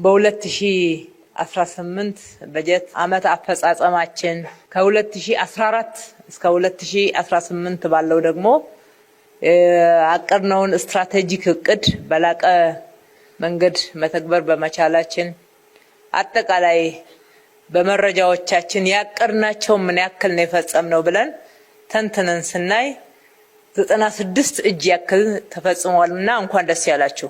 በ2018 በጀት ዓመት አፈጻጸማችን ከ2014 እስከ 2018 ባለው ደግሞ አቀድነውን ስትራቴጂክ እቅድ በላቀ መንገድ መተግበር በመቻላችን አጠቃላይ በመረጃዎቻችን ያቀድናቸው ምን ያክል ነው የፈጸምነው ብለን ተንተነን ስናይ 96 እጅ ያክል ተፈጽሟልና እንኳን ደስ ያላችሁ።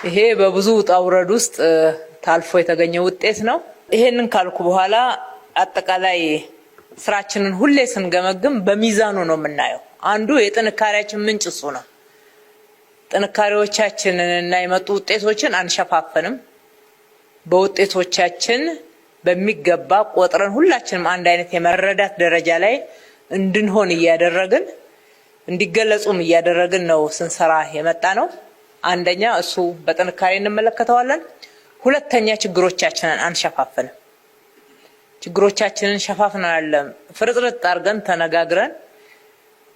ይሄ በብዙ ውጣ ውረድ ውስጥ ታልፎ የተገኘ ውጤት ነው። ይሄንን ካልኩ በኋላ አጠቃላይ ስራችንን ሁሌ ስንገመግም በሚዛኑ ነው የምናየው። አንዱ የጥንካሬያችን ምንጭ እሱ ነው። ጥንካሬዎቻችንን እና የመጡ ውጤቶችን አንሸፋፈንም። በውጤቶቻችን በሚገባ ቆጥረን ሁላችንም አንድ አይነት የመረዳት ደረጃ ላይ እንድንሆን እያደረግን እንዲገለጹም እያደረግን ነው ስንሰራ የመጣ ነው። አንደኛ እሱ በጥንካሬ እንመለከተዋለን። ሁለተኛ ችግሮቻችንን አንሸፋፈንም። ችግሮቻችንን ሸፋፍናል ፍርጥርጥ አድርገን ተነጋግረን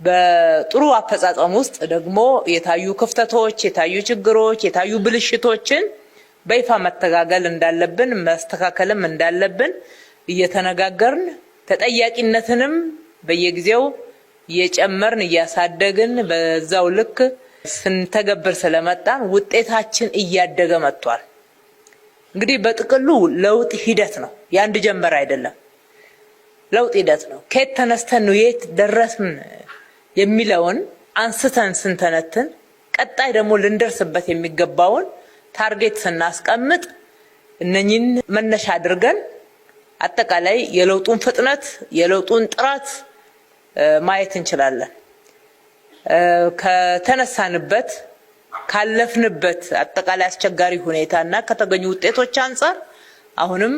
በጥሩ አፈጻጸም ውስጥ ደግሞ የታዩ ክፍተቶች፣ የታዩ ችግሮች፣ የታዩ ብልሽቶችን በይፋ መተጋገል እንዳለብን መስተካከልም እንዳለብን እየተነጋገርን ተጠያቂነትንም በየጊዜው እየጨመርን እያሳደግን በዛው ልክ ስንተገብር ስለመጣን ውጤታችን እያደገ መጥቷል። እንግዲህ በጥቅሉ ለውጥ ሂደት ነው፣ ያንድ ጀንበር አይደለም። ለውጥ ሂደት ነው። ከየት ተነስተን የት ደረስን የሚለውን አንስተን ስንተነትን ቀጣይ ደግሞ ልንደርስበት የሚገባውን ታርጌት ስናስቀምጥ እነኚህን መነሻ አድርገን አጠቃላይ የለውጡን ፍጥነት የለውጡን ጥራት ማየት እንችላለን። ከተነሳንበት ካለፍንበት አጠቃላይ አስቸጋሪ ሁኔታና ከተገኙ ውጤቶች አንፃር አሁንም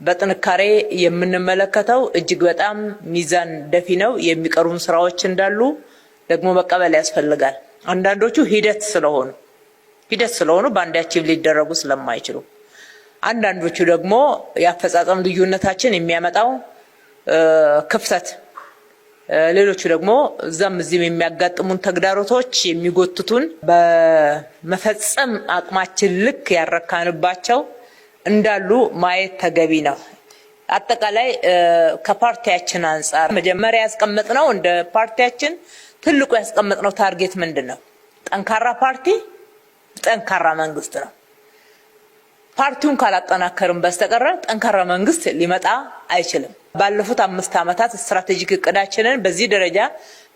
በጥንካሬ የምንመለከተው እጅግ በጣም ሚዛን ደፊ ነው። የሚቀሩን ስራዎች እንዳሉ ደግሞ መቀበል ያስፈልጋል። አንዳንዶቹ ሂደት ስለሆኑ በአንድ አቺቭ ሊደረጉ ስለማይችሉ፣ አንዳንዶቹ ደግሞ የአፈጻጸም ልዩነታችን የሚያመጣው ክፍተት፣ ሌሎቹ ደግሞ እዛም እዚህም የሚያጋጥሙን ተግዳሮቶች የሚጎትቱን በመፈጸም አቅማችን ልክ ያረካንባቸው እንዳሉ ማየት ተገቢ ነው። አጠቃላይ ከፓርቲያችን አንፃር መጀመሪያ ያስቀመጥነው እንደ ፓርቲያችን ትልቁ ያስቀመጥነው ታርጌት ምንድነው? ጠንካራ ፓርቲ፣ ጠንካራ መንግስት ነው። ፓርቲውን ካላጠናከርን በስተቀር ጠንካራ መንግስት ሊመጣ አይችልም። ባለፉት 5 ዓመታት ስትራቴጂክ እቅዳችንን በዚህ ደረጃ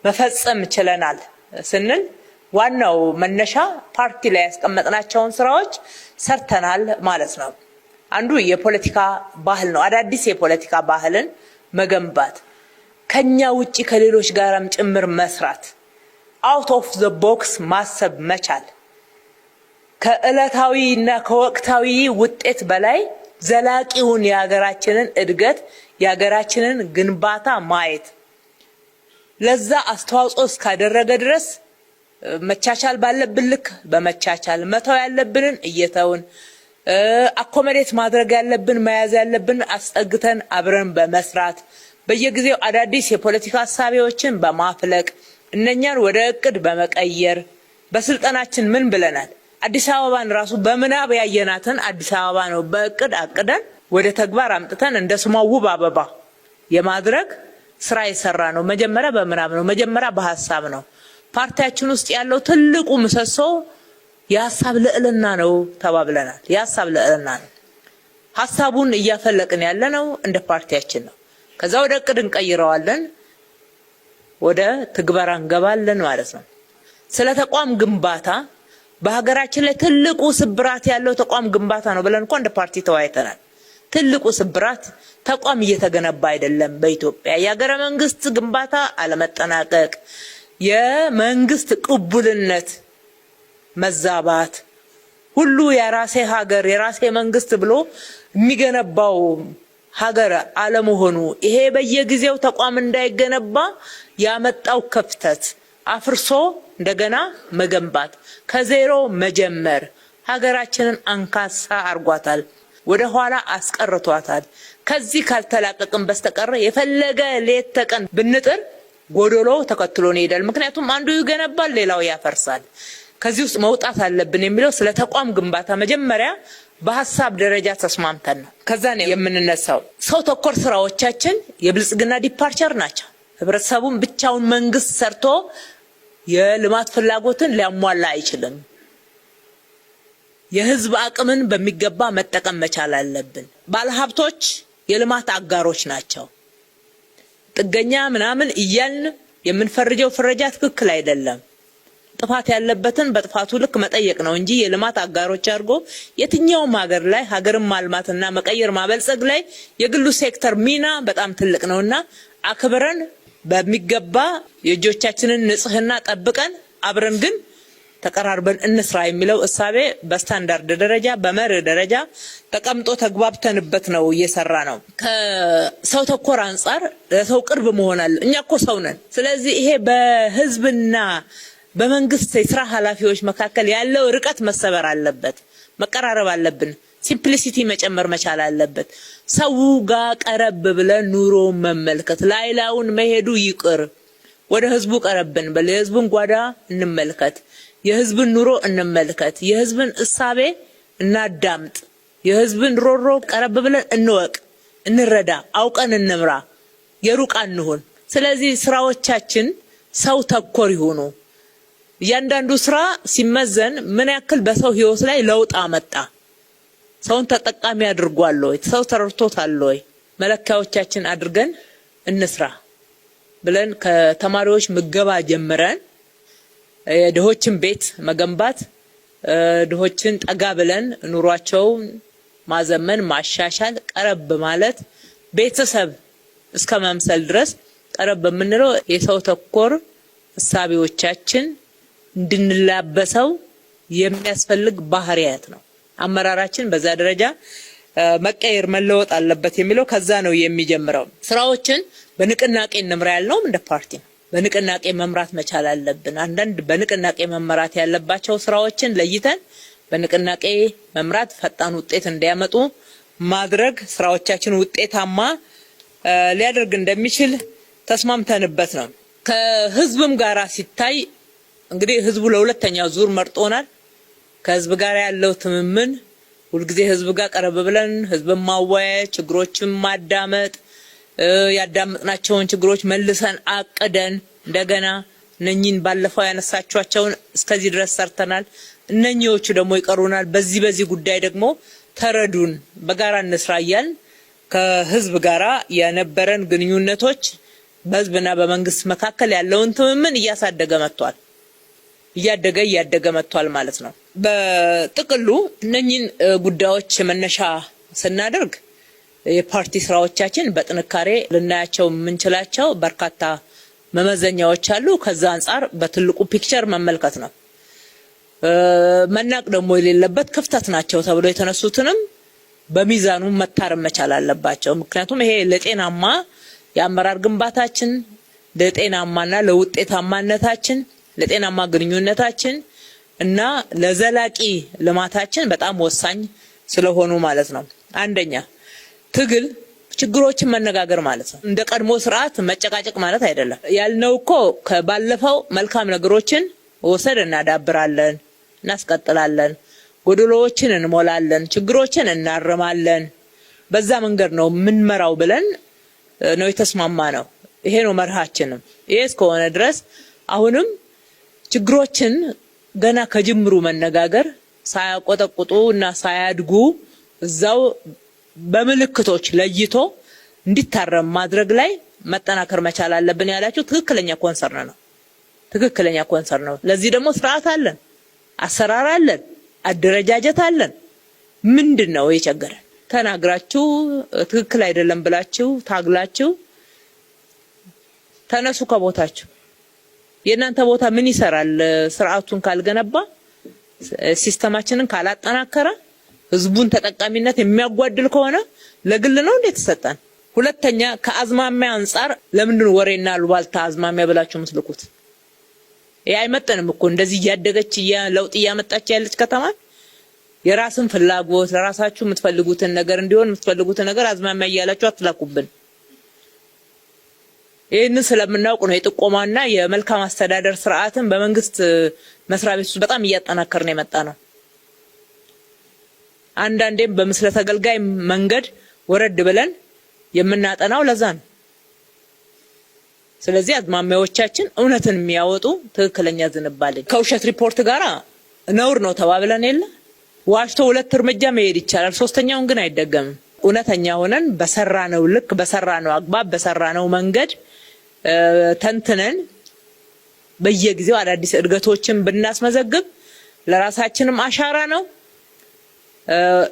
መፈጸም ችለናል ስንል ዋናው መነሻ ፓርቲ ላይ ያስቀመጥናቸውን ስራዎች ሰርተናል ማለት ነው። አንዱ የፖለቲካ ባህል ነው። አዳዲስ የፖለቲካ ባህልን መገንባት፣ ከኛ ውጪ ከሌሎች ጋርም ጭምር መስራት፣ አውት ኦፍ ዘ ቦክስ ማሰብ መቻል፣ ከዕለታዊና ከወቅታዊ ውጤት በላይ ዘላቂውን የሀገራችንን እድገት የሀገራችንን ግንባታ ማየት፣ ለዛ አስተዋጽኦ እስካደረገ ድረስ መቻቻል ባለብን ልክ በመቻቻል መተው ያለብንን እየተውን አኮሞዴት ማድረግ ያለብን መያዝ ያለብን አስጠግተን አብረን በመስራት በየጊዜው አዳዲስ የፖለቲካ ሐሳቦችን በማፍለቅ እነኛን ወደ እቅድ በመቀየር በስልጣናችን ምን ብለናል? አዲስ አበባን ራሱ በምናብ ያየናትን አዲስ አበባ ነው በእቅድ አቅደን ወደ ተግባር አምጥተን እንደ ስሟ ውብ አበባ የማድረግ ስራ የሰራ ነው። መጀመሪያ በምናብ ነው፣ መጀመሪያ በሐሳብ ነው። ፓርቲያችን ውስጥ ያለው ትልቁ ምሰሶ የሐሳብ ልዕልና ነው ተባብለናል። የሐሳብ ልዕልና ነው። ሐሳቡን እያፈለቅን ያለነው እንደ ፓርቲያችን ነው። ከዛ ወደ እቅድ እንቀይረዋለን፣ ወደ ትግበራ እንገባለን ማለት ነው። ስለ ተቋም ግንባታ በሀገራችን ላይ ትልቁ ስብራት ያለው ተቋም ግንባታ ነው ብለን እንደ ፓርቲ ተወያይተናል። ትልቁ ስብራት ተቋም እየተገነባ አይደለም በኢትዮጵያ። የሀገረ መንግስት ግንባታ አለመጠናቀቅ፣ የመንግስት ቅቡልነት መዛባት፣ ሁሉ የራሴ ሀገር የራሴ መንግስት ብሎ የሚገነባው ሀገር አለመሆኑ፣ ይሄ በየጊዜው ተቋም እንዳይገነባ ያመጣው ክፍተት አፍርሶ እንደገና መገንባት፣ ከዜሮ መጀመር ሀገራችንን አንካሳ አርጓታል፣ ወደ ኋላ አስቀርቷታል። ከዚህ ካልተላቀቅን በስተቀር የፈለገ ሌት ተቀን ብንጥር ጎዶሎ ተከትሎን ይሄዳል። ምክንያቱም አንዱ ይገነባል፣ ሌላው ያፈርሳል። ከዚህ ውስጥ መውጣት አለብን የሚለው ስለ ተቋም ግንባታ መጀመሪያ በሐሳብ ደረጃ ተስማምተን ነው ከዛ ነው የምንነሳው። ሰው ተኮር ስራዎቻችን የብልጽግና ዲፓርቸር ናቸው። ህብረተሰቡን ብቻውን መንግስት ሰርቶ የልማት ፍላጎትን ሊያሟላ አይችልም። የህዝብ አቅምን በሚገባ መጠቀም መቻል አለብን። ባለሀብቶች የልማት አጋሮች ናቸው። ጥገኛ ምናምን እያልን የምንፈርጀው ፍረጃ ትክክል አይደለም። ጥፋት ያለበትን በጥፋቱ ልክ መጠየቅ ነው እንጂ የልማት አጋሮች አድርጎ የትኛውም ሀገር ላይ ሀገርን ማልማትና መቀየር ማበልጸግ ላይ የግሉ ሴክተር ሚና በጣም ትልቅ ነውና አክብረን በሚገባ የእጆቻችንን ንጽህና ጠብቀን አብረን ግን ተቀራርበን እንስራ የሚለው እሳቤ በስታንዳርድ ደረጃ በመርህ ደረጃ ተቀምጦ ተግባብተንበት ነው እየሰራ ነው። ከሰው ተኮር አንፃር ለሰው ቅርብ መሆን አለ። እኛ እኮ ሰው ነን። ስለዚህ ይሄ በህዝብና በመንግስት የስራ ኃላፊዎች መካከል ያለው ርቀት መሰበር አለበት። መቀራረብ አለብን። ሲምፕሊሲቲ መጨመር መቻል አለበት። ሰው ጋር ቀረብ ብለን ኑሮ መመልከት ላይላውን መሄዱ ይቅር። ወደ ህዝቡ ቀረብን በለ የህዝቡን ጓዳ እንመልከት። የህዝብን ኑሮ እንመልከት። የህዝብን እሳቤ እናዳምጥ። የህዝብን ሮሮ ቀረብ ብለን እንወቅ፣ እንረዳ፣ አውቀን እንምራ። የሩቅ አንሁን። ስለዚህ ስራዎቻችን ሰው ተኮር ይሁኑ። እያንዳንዱ ስራ ሲመዘን ምን ያክል በሰው ህይወት ላይ ለውጥ አመጣ፣ ሰውን ተጠቃሚ አድርጓል ወይ፣ ሰው ተረድቶታል ወይ፣ መለካዎቻችን አድርገን እንስራ ብለን ከተማሪዎች ምገባ ጀምረን የድሆችን ቤት መገንባት ድሆችን ጠጋ ብለን ኑሯቸውን ማዘመን ማሻሻል ቀረብ ማለት ቤተሰብ እስከ መምሰል ድረስ ቀረብ የምንለው የሰው ተኮር እሳቤዎቻችን እንድንላበሰው የሚያስፈልግ ባህሪያት ነው። አመራራችን በዛ ደረጃ መቀየር መለወጥ አለበት የሚለው ከዛ ነው የሚጀምረው። ስራዎችን በንቅናቄ እንምራ ያልነውም እንደ ፓርቲ ነው። በንቅናቄ መምራት መቻል አለብን። አንዳንድ በንቅናቄ መመራት ያለባቸው ስራዎችን ለይተን በንቅናቄ መምራት ፈጣን ውጤት እንዲያመጡ ማድረግ ስራዎቻችን ውጤታማ ሊያደርግ እንደሚችል ተስማምተንበት ነው። ከህዝብም ጋራ ሲታይ እንግዲህ ህዝቡ ለሁለተኛው ዙር መርጦናል። ከህዝብ ጋር ያለው ትምምን ሁልጊዜ ህዝብ ጋር ቀረብ ብለን ህዝብን ማወያየት፣ ችግሮችን ማዳመጥ፣ ያዳመጥናቸውን ችግሮች መልሰን አቅደን እንደገና እነኚህን ባለፈው ያነሳቸዋቸውን እስከዚህ ድረስ ሰርተናል። እነኚዎቹ ደግሞ ይቀሩናል። በዚህ ጉዳይ ደግሞ ተረዱን፣ በጋራ እንስራ እያልን ከህዝብ ጋራ የነበረን ግንኙነቶች በህዝብና በመንግስት መካከል ያለውን ትምምን እያሳደገ መጥቷል። እያደገ መጥቷል ማለት ነው። በጥቅሉ እነኚህን ጉዳዮች መነሻ ስናደርግ የፓርቲ ስራዎቻችን በጥንካሬ ልናያቸው የምንችላቸው በርካታ መመዘኛዎች አሉ። ከዛ አንፃር በትልቁ ፒክቸር መመልከት ነው። መናቅ ደግሞ የሌለበት ክፍተት ናቸው ተብሎ የተነሱትንም በሚዛኑ መታረም መቻል አለባቸው። ምክንያቱም ይሄ ለጤናማ የአመራር ግንባታችን ለጤናማና ለውጤታማነታችን ለጤናማ ግንኙነታችን እና ለዘላቂ ልማታችን በጣም ወሳኝ ስለሆኑ ማለት ነው። አንደኛ ትግል ችግሮችን መነጋገር ማለት ነው። እንደ ቀድሞ ስርዓት መጨቃጨቅ ማለት አይደለም። ያልነው እኮ ከባለፈው መልካም ነገሮችን ወሰድ እናዳብራለን፣ እናስቀጥላለን፣ ጎደሎዎችን እንሞላለን፣ ችግሮችን እናርማለን። በዛ መንገድ ነው ምንመራው ብለን ነው የተስማማ ነው። ይሄ ነው መርሃችንም። ይሄ እስከሆነ ድረስ አሁንም ችግሮችን ገና ከጅምሩ መነጋገር ሳያቆጠቁጡ እና ሳያድጉ እዛው በምልክቶች ለይቶ እንዲታረም ማድረግ ላይ መጠናከር መቻል አለብን ያላችሁ ትክክለኛ ኮንሰርን ነው። ለዚህ ደግሞ ስርዓት አለን፣ አሰራር አለን፣ አደረጃጀት አለን። ምንድነው የቸገረን? ተናግራችሁ ትክክል አይደለም ብላችሁ ታግላችሁ ተነሱ ከቦታችሁ። የእናንተ ቦታ ምን ይሰራል? ስርዓቱን ካልገነባ፣ ሲስተማችንን ካላጠናከረ፣ ህዝቡን ተጠቃሚነት የሚያጓድል ከሆነ ለግል ነው እንዴት ተሰጠን? ሁለተኛ ከአዝማሚያ አንፃር ለምንድን ወሬና አሉባልታ አዝማሚያ ብላችሁ የምትልኩት? ይሄ አይመጣንም እኮ እንደዚህ እያደገች ለውጥ እያመጣች ያለች ከተማ የራስን ፍላጎት ለራሳችሁ የምትፈልጉትን ነገር እንዲሆን የምትፈልጉትን ነገር አዝማሚያ እያላችሁ አትላኩብን። ይሄንን ስለምናውቅ ነው የጥቆማና የመልካም አስተዳደር ስርዓትን በመንግስት መስሪያ ቤት ውስጥ በጣም እያጠናከርን የመጣ ነው። አንዳንዴም በምስለ ተገልጋይ መንገድ ወረድ ብለን የምናጠናው ለዛ ነው። ስለዚህ አዝማሚያዎቻችን እውነትን የሚያወጡ ትክክለኛ ዝንባሌ ከውሸት ሪፖርት ጋር ነውር ነው ተባብለን የለ ዋሽቶ 2 እርምጃ መሄድ ይቻላል፣ ሶስተኛውን ግን አይደገምም። እውነተኛ ሆነን በሰራነው ልክ በሰራነው አግባብ በሰራነው መንገድ ተንትነን በየጊዜው አዳዲስ እድገቶችን ብናስመዘግብ ለራሳችንም አሻራ ነው።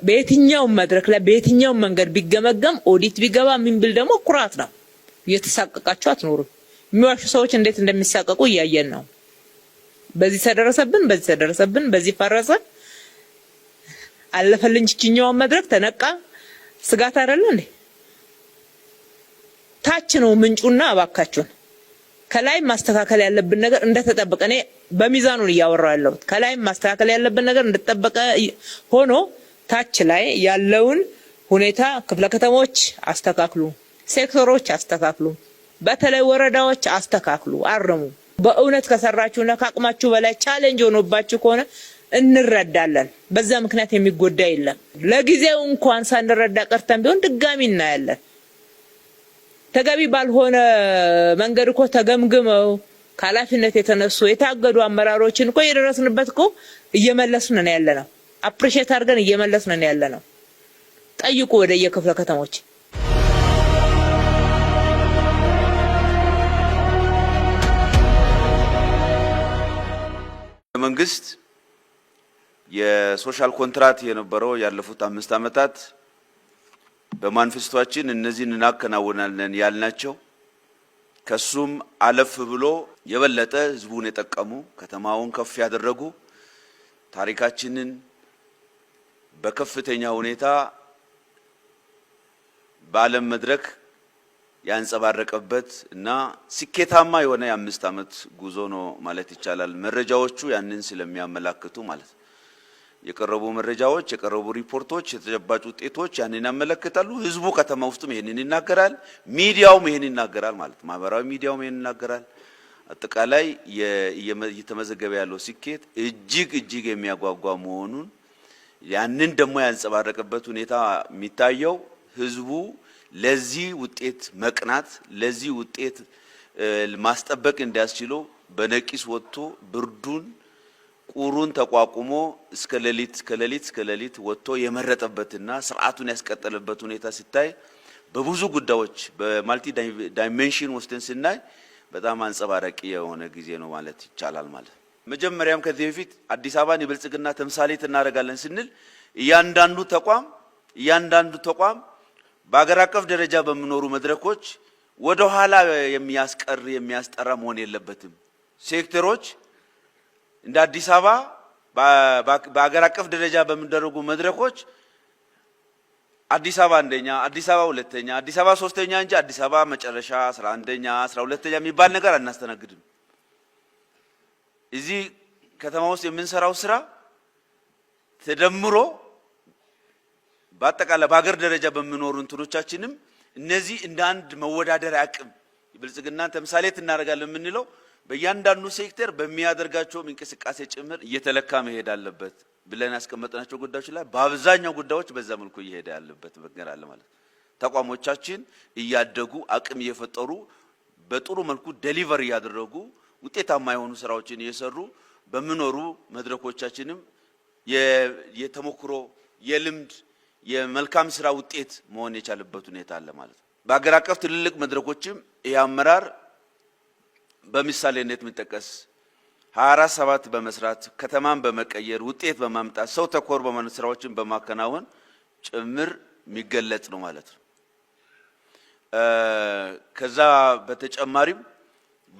በየትኛው መድረክ ላይ በየትኛው መንገድ ቢገመገም ኦዲት ቢገባ ምን ቢል ደግሞ ኩራት ነው። እየተሳቀቃችሁ አትኖሩ። የሚዋሹ ሰዎች እንዴት እንደሚሳቀቁ እያየን ነው። በዚህ ተደረሰብን፣ በዚህ ተደረሰብን፣ በዚህ ፈረሰ አለፈልኝ ችኛው መድረክ ተነቃ ስጋት አይደለ እንዴ? ታች ነው ምንጩና አባካችሁን ከላይ ማስተካከል ያለብን ነገር እንደተጠበቀ እኔ በሚዛኑ እያወራው ያለው ከላይ ማስተካከል ያለብን ነገር እንደተጠበቀ ሆኖ ታች ላይ ያለውን ሁኔታ ክፍለ ከተሞች አስተካክሉ፣ ሴክተሮች አስተካክሉ፣ በተለይ ወረዳዎች አስተካክሉ፣ አርሙ። በእውነት ከሰራችሁና ከአቅማችሁ በላይ ቻሌንጅ ሆኖባችሁ ከሆነ እንረዳለን። በዛ ምክንያት የሚጎዳ የለም። ለጊዜው እንኳን ሳንረዳ ቀርተን ቢሆን ድጋሚ እናያለን። ተገቢ ባልሆነ መንገድ እኮ ተገምግመው ከኃላፊነት የተነሱ የታገዱ አመራሮችን እኮ የደረስንበት እኮ እየመለስን ነው ያለነው። አፕሪሼት አድርገን እየመለስን ነው ያለነው። ጠይቁ ወደ የክፍለ ከተሞች። መንግስት የሶሻል ኮንትራክት የነበረው ያለፉት 5 ዓመታት በማንፌስቶአችን እነዚህን እናከናውናለን ያልናቸው ከሱም አለፍ ብሎ የበለጠ ህዝቡን የጠቀሙ ከተማውን ከፍ ያደረጉ ታሪካችንን በከፍተኛ ሁኔታ በዓለም መድረክ ያንጸባረቀበት እና ስኬታማ የሆነ የ5 ዓመት ጉዞ ነው ማለት ይቻላል። መረጃዎቹ ያንን ስለሚያመላክቱ ማለት ነው። የቀረቡ መረጃዎች፣ የቀረቡ ሪፖርቶች፣ የተጨባጭ ውጤቶች ያንን ያመለክታሉ። ህዝቡ ከተማ ውስጥም ይሄንን ይናገራል፣ ሚዲያውም ይሄንን ይናገራል ማለት ማህበራዊ ሚዲያውም ይሄንን ይናገራል። አጠቃላይ እየተመዘገበ ያለው ስኬት እጅግ የሚያጓጓ መሆኑን ያንን ደግሞ ያንጸባረቀበት ሁኔታ የሚታየው ህዝቡ ለዚህ ውጤት መቅናት ለዚህ ውጤት ማስጠበቅ እንዲያስችለው በነቂስ ወጥቶ ብርዱን ቁሩን ተቋቁሞ እስከ ሌሊት ወጥቶ የመረጠበትና ስርዓቱን ያስቀጠለበት ሁኔታ ሲታይ በብዙ ጉዳዮች በማልቲ ዳይሜንሽን ወስደን ስናይ በጣም አንጸባራቂ የሆነ ጊዜ ነው ማለት ይቻላል ማለት። መጀመሪያም ከዚህ በፊት አዲስ አበባን የብልጽግና ተምሳሌት እናደርጋለን ስንል እያንዳንዱ ተቋም በአገር አቀፍ ደረጃ በሚኖሩ መድረኮች ወደ ኋላ የሚያስጠራ መሆን የለበትም። ሴክተሮች እንደ አዲስ አበባ በአገር አቀፍ ደረጃ በሚደረጉ መድረኮች አዲስ አበባ አንደኛ፣ አዲስ አበባ ሁለተኛ፣ አዲስ አበባ ሶስተኛ እንጂ አዲስ አበባ መጨረሻ 11ኛ 12ኛ የሚባል ነገር አናስተናግድም። እዚህ ከተማ ውስጥ የምንሰራው ስራ ተደምሮ በአጠቃላይ በአገር ደረጃ በሚኖሩ እንትኖቻችንም እነዚህ እንደ አንድ መወዳደሪያ አቅም የብልጽግናን ተምሳሌት እናደርጋለን የምንለው በእያንዳንዱ ሴክተር በሚያደርጋቸው እንቅስቃሴ ጭምር እየተለካ መሄድ አለበት ብለን ያስቀመጥናቸው ጉዳዮች ላይ በአብዛኛው ጉዳዮች በዛ መልኩ እየሄደ ያለበት ነገር አለ ማለት። ተቋሞቻችን እያደጉ አቅም እየፈጠሩ በጥሩ መልኩ ዴሊቨር ያደረጉ ውጤታማ የሆኑ ስራዎችን እየሰሩ በሚኖሩ መድረኮቻችንም የተሞክሮ የልምድ የመልካም ስራ ውጤት መሆን የቻለበት ሁኔታ አለ ማለት ነው። በአገር አቀፍ ትልልቅ መድረኮችም የአመራር በምሳሌነት የሚጠቀስ 24/7 በመስራት ከተማን በመቀየር ውጤት በማምጣት ሰው ተኮር በመሆኑ ስራዎችን በማከናወን ጭምር የሚገለጽ ነው ማለት ነው። ከዛ በተጨማሪም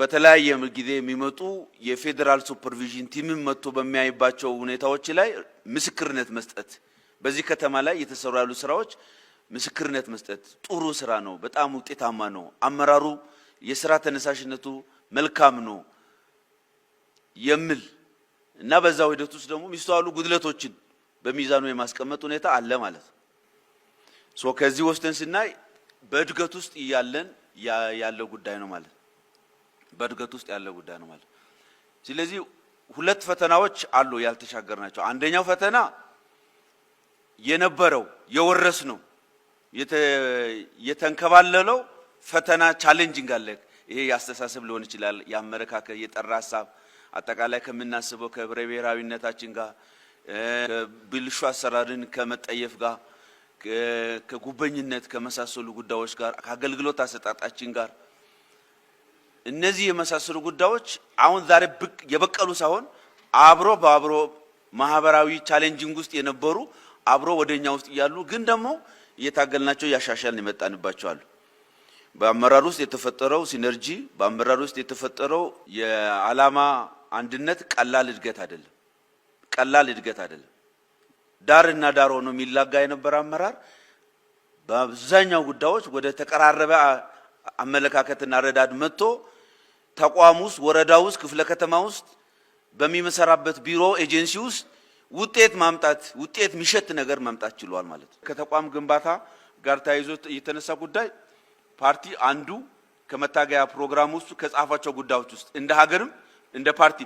በተለያየ ጊዜ የሚመጡ የፌደራል ሱፐርቪዥን ቲም መጥቶ በሚያይባቸው ሁኔታዎች ላይ ምስክርነት መስጠት በዚህ ከተማ ላይ የተሰሩ ያሉ ስራዎች ምስክርነት መስጠት ጥሩ ስራ ነው፣ በጣም ውጤታማ ነው፣ አመራሩ የስራ ተነሳሽነቱ መልካም ነው የሚል እና በዛው ሂደት ውስጥ ደግሞ የሚስተዋሉ ጉድለቶችን በሚዛኑ የማስቀመጥ ሁኔታ አለ ማለት ነው። ከዚህ ወስደን ስናይ በእድገት ውስጥ እያለን ያለው ጉዳይ ነው ማለት በእድገት ውስጥ ያለው ጉዳይ ነው ማለት። ስለዚህ ሁለት ፈተናዎች አሉ ያልተሻገርናቸው። አንደኛው ፈተና የነበረው የወረስነው የተንከባለለው ፈተና ቻሌንጂንግ አለ። ይሄ ያስተሳሰብ ሊሆን ይችላል፣ ያመረካከ የጠራ ሐሳብ አጠቃላይ ከምናስበው ከህብረ ብሔራዊነታችን ጋር ብልሹ አሰራርን ከመጠየፍ ጋር ከጉበኝነት ከመሳሰሉ ጉዳዮች ጋር ከአገልግሎት አሰጣጣችን ጋር እነዚህ የመሳሰሉ ጉዳዮች አሁን ዛሬ የበቀሉ ሳይሆን አብሮ ማህበራዊ ቻሌንጂንግ ውስጥ የነበሩ አብሮ ወደኛ ውስጥ ያሉ ግን ደግሞ እየታገልናቸው ያሻሻልን ይመጣንባቸው አሉ። በአመራር ውስጥ የተፈጠረው ሲነርጂ በአመራር ውስጥ የተፈጠረው የዓላማ አንድነት ቀላል እድገት አይደለም። ዳርና ዳር ሆኖ የሚላጋ የነበረ አመራር በአብዛኛው ጉዳዮች ወደ ተቀራረበ አመለካከትና ረዳድ መጥቶ ተቋም ውስጥ ወረዳ ውስጥ ክፍለ ከተማ ውስጥ በሚመሰራበት ቢሮ ኤጀንሲ ውስጥ ውጤት የሚሸት ነገር ማምጣት ችሏል ማለት ነው። ከተቋም ግንባታ ጋር ተያይዞ የተነሳ ጉዳይ ፓርቲ አንዱ ከመታገያ ፕሮግራም ውስጥ ከጻፋቸው ጉዳዮች ውስጥ እንደ ሀገርም እንደ ፓርቲ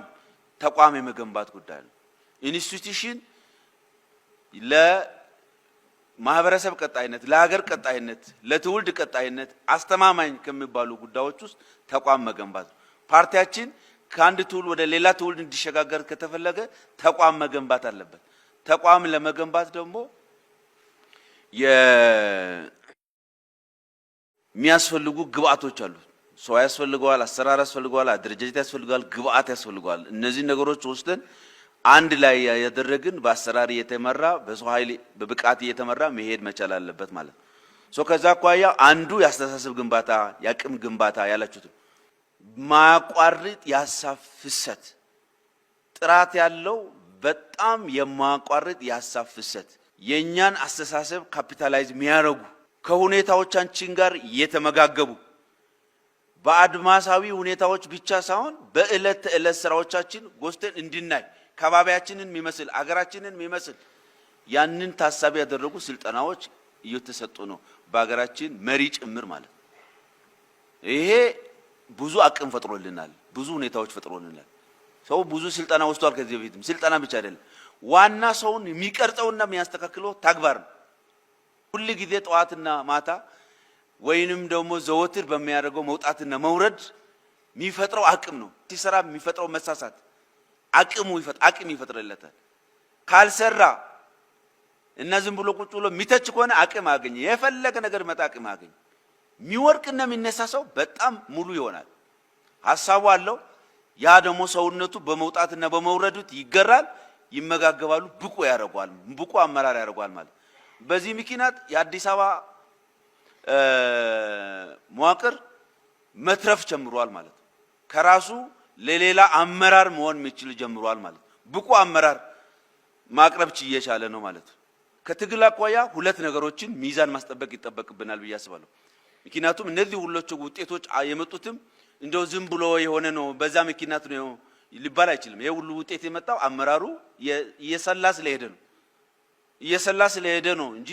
ተቋም የመገንባት ጉዳይ ነው። ኢንስቲትዩሽን ለማህበረሰብ ቀጣይነት፣ ለሀገር ቀጣይነት፣ ለትውልድ ቀጣይነት አስተማማኝ ከሚባሉ ጉዳዮች ውስጥ ተቋም መገንባት ነው። ፓርቲያችን ከአንድ ትውልድ ወደ ሌላ ትውልድ እንዲሸጋገር ከተፈለገ ተቋም መገንባት አለበት። ተቋም ለመገንባት ደግሞ የሚያስፈልጉ ግብአቶች አሉ። ሰው ያስፈልገዋል፣ አሰራር ያስፈልገዋል፣ አደረጃጀት ያስፈልገዋል፣ ግብአት ያስፈልገዋል። እነዚህ ነገሮች ወስደን አንድ ላይ ያደረግን በአሰራር እየተመራ በሰው ኃይል በብቃት እየተመራ መሄድ መቻል አለበት ማለት ነው። ከዛ አኳያ አንዱ የአስተሳሰብ ግንባታ የአቅም ግንባታ ያላችሁት ማያቋርጥ የሀሳብ ፍሰት ጥራት ያለው በጣም የማያቋርጥ የሀሳብ ፍሰት የኛን አስተሳሰብ ካፒታላይዝ የሚያረጉ ከሁኔታዎቻችን ጋር የተመጋገቡ በአድማሳዊ ሁኔታዎች ብቻ ሳይሆን በእለት ተእለት ስራዎቻችን ጎስተን እንድናይ ከባቢያችንን የሚመስል አገራችንን የሚመስል ያንን ታሳቢ ያደረጉ ስልጠናዎች እየተሰጡ ነው በአገራችን መሪ ጭምር ማለት ነው። ይሄ ብዙ አቅም ፈጥሮልናል፣ ብዙ ሁኔታዎች ፈጥሮልናል። ሰው ብዙ ስልጠና ወስዷል። ከዚህ በፊትም ስልጠና ብቻ አይደለም፣ ዋና ሰውን የሚቀርጸውና የሚያስተካክለው ተግባር ነው። ሁሉ ጊዜ ጠዋትና ማታ ወይንም ደግሞ ዘወትር በሚያደርገው መውጣትና መውረድ የሚፈጥረው አቅም ነው። ሲሰራ የሚፈጥረው መሳሳት አቅም ይፈጥርለታል። ካልሰራ እና ዝም ብሎ ቁጭ ብሎ የሚተች ከሆነ አቅም አገኘ የፈለገ ነገር መጣ አቅም አገኘ የሚወርቅና የሚነሳ ሰው በጣም ሙሉ ይሆናል። ሐሳቡ አለው። ያ ደግሞ ሰውነቱ በመውጣትና በመውረዱት ይገራል፣ ይመጋገባሉ፣ ብቁ ያደርጋል፣ ብቁ አመራር ያደርጋል ማለት። በዚህ ምክንያት የአዲስ አበባ መዋቅር መትረፍ ጀምሯል ማለት ነው። ከራሱ ለሌላ አመራር መሆን የሚችል ጀምሯል ማለት ነው። ብቁ አመራር ማቅረብ እየቻለ ነው ማለት ነው። ከትግል አኳያ ሁለት ነገሮችን ሚዛን ማስጠበቅ ይጠበቅብናል ብዬ አስባለሁ። ምክንያቱም እነዚህ ሁሉ ውጤቶች የመጡትም እንደው ዝም ብሎ የሆነ ነው በዛ ምክንያት ነው ሊባል አይችልም። ይሄ ሁሉ ውጤት የመጣው አመራሩ እየሰላ ስለሄደ ነው እንጂ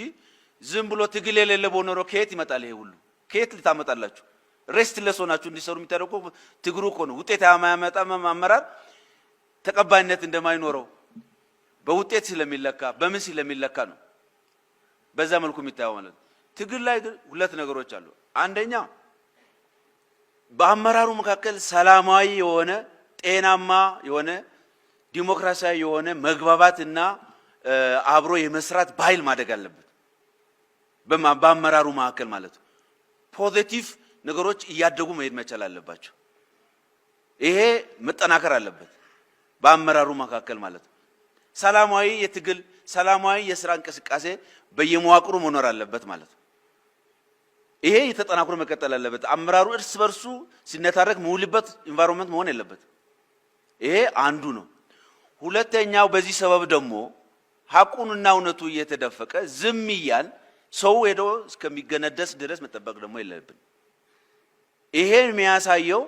ዝም ብሎ ትግል የሌለ ቦኖሮ ከየት ይመጣል? ይሄ ሁሉ ከየት ልታመጣላችሁ? ሬስት ለሶናችሁ እንዲሰሩ የሚታደርገው ትግሩ እኮ ነው። ውጤት ያማያመጣ አመራር ተቀባይነት እንደማይኖረው በውጤት ስለሚለካ በምን ስለሚለካ ነው በዛ መልኩ የሚታየው ማለት ነው። ትግል ላይ ሁለት ነገሮች አሉ። አንደኛ በአመራሩ መካከል ሰላማዊ የሆነ ጤናማ የሆነ ዲሞክራሲያዊ የሆነ መግባባትና አብሮ የመስራት ባህል ማደግ አለበት በአመራሩ መካከል ማለት ነው። ፖዚቲቭ ነገሮች እያደጉ መሄድ መቻል አለባቸው። ይሄ መጠናከር አለበት በአመራሩ መካከል ማለት ነው። ሰላማዊ የትግል ሰላማዊ የስራ እንቅስቃሴ በየመዋቅሩ መኖር አለበት ማለት ነው። ይሄ የተጠናክሮ መቀጠል አለበት። አመራሩ እርስ በርሱ ሲነታረክ መውልበት ኢንቫይሮንመንት መሆን የለበት። ይሄ አንዱ ነው። ሁለተኛው በዚህ ሰበብ ደግሞ ሐቁንና እውነቱ እየተደፈቀ ዝም ይያል ሰው ሄዶ እስከሚገነደስ ድረስ መጠበቅ ደግሞ የለብን። ይሄን የሚያሳየው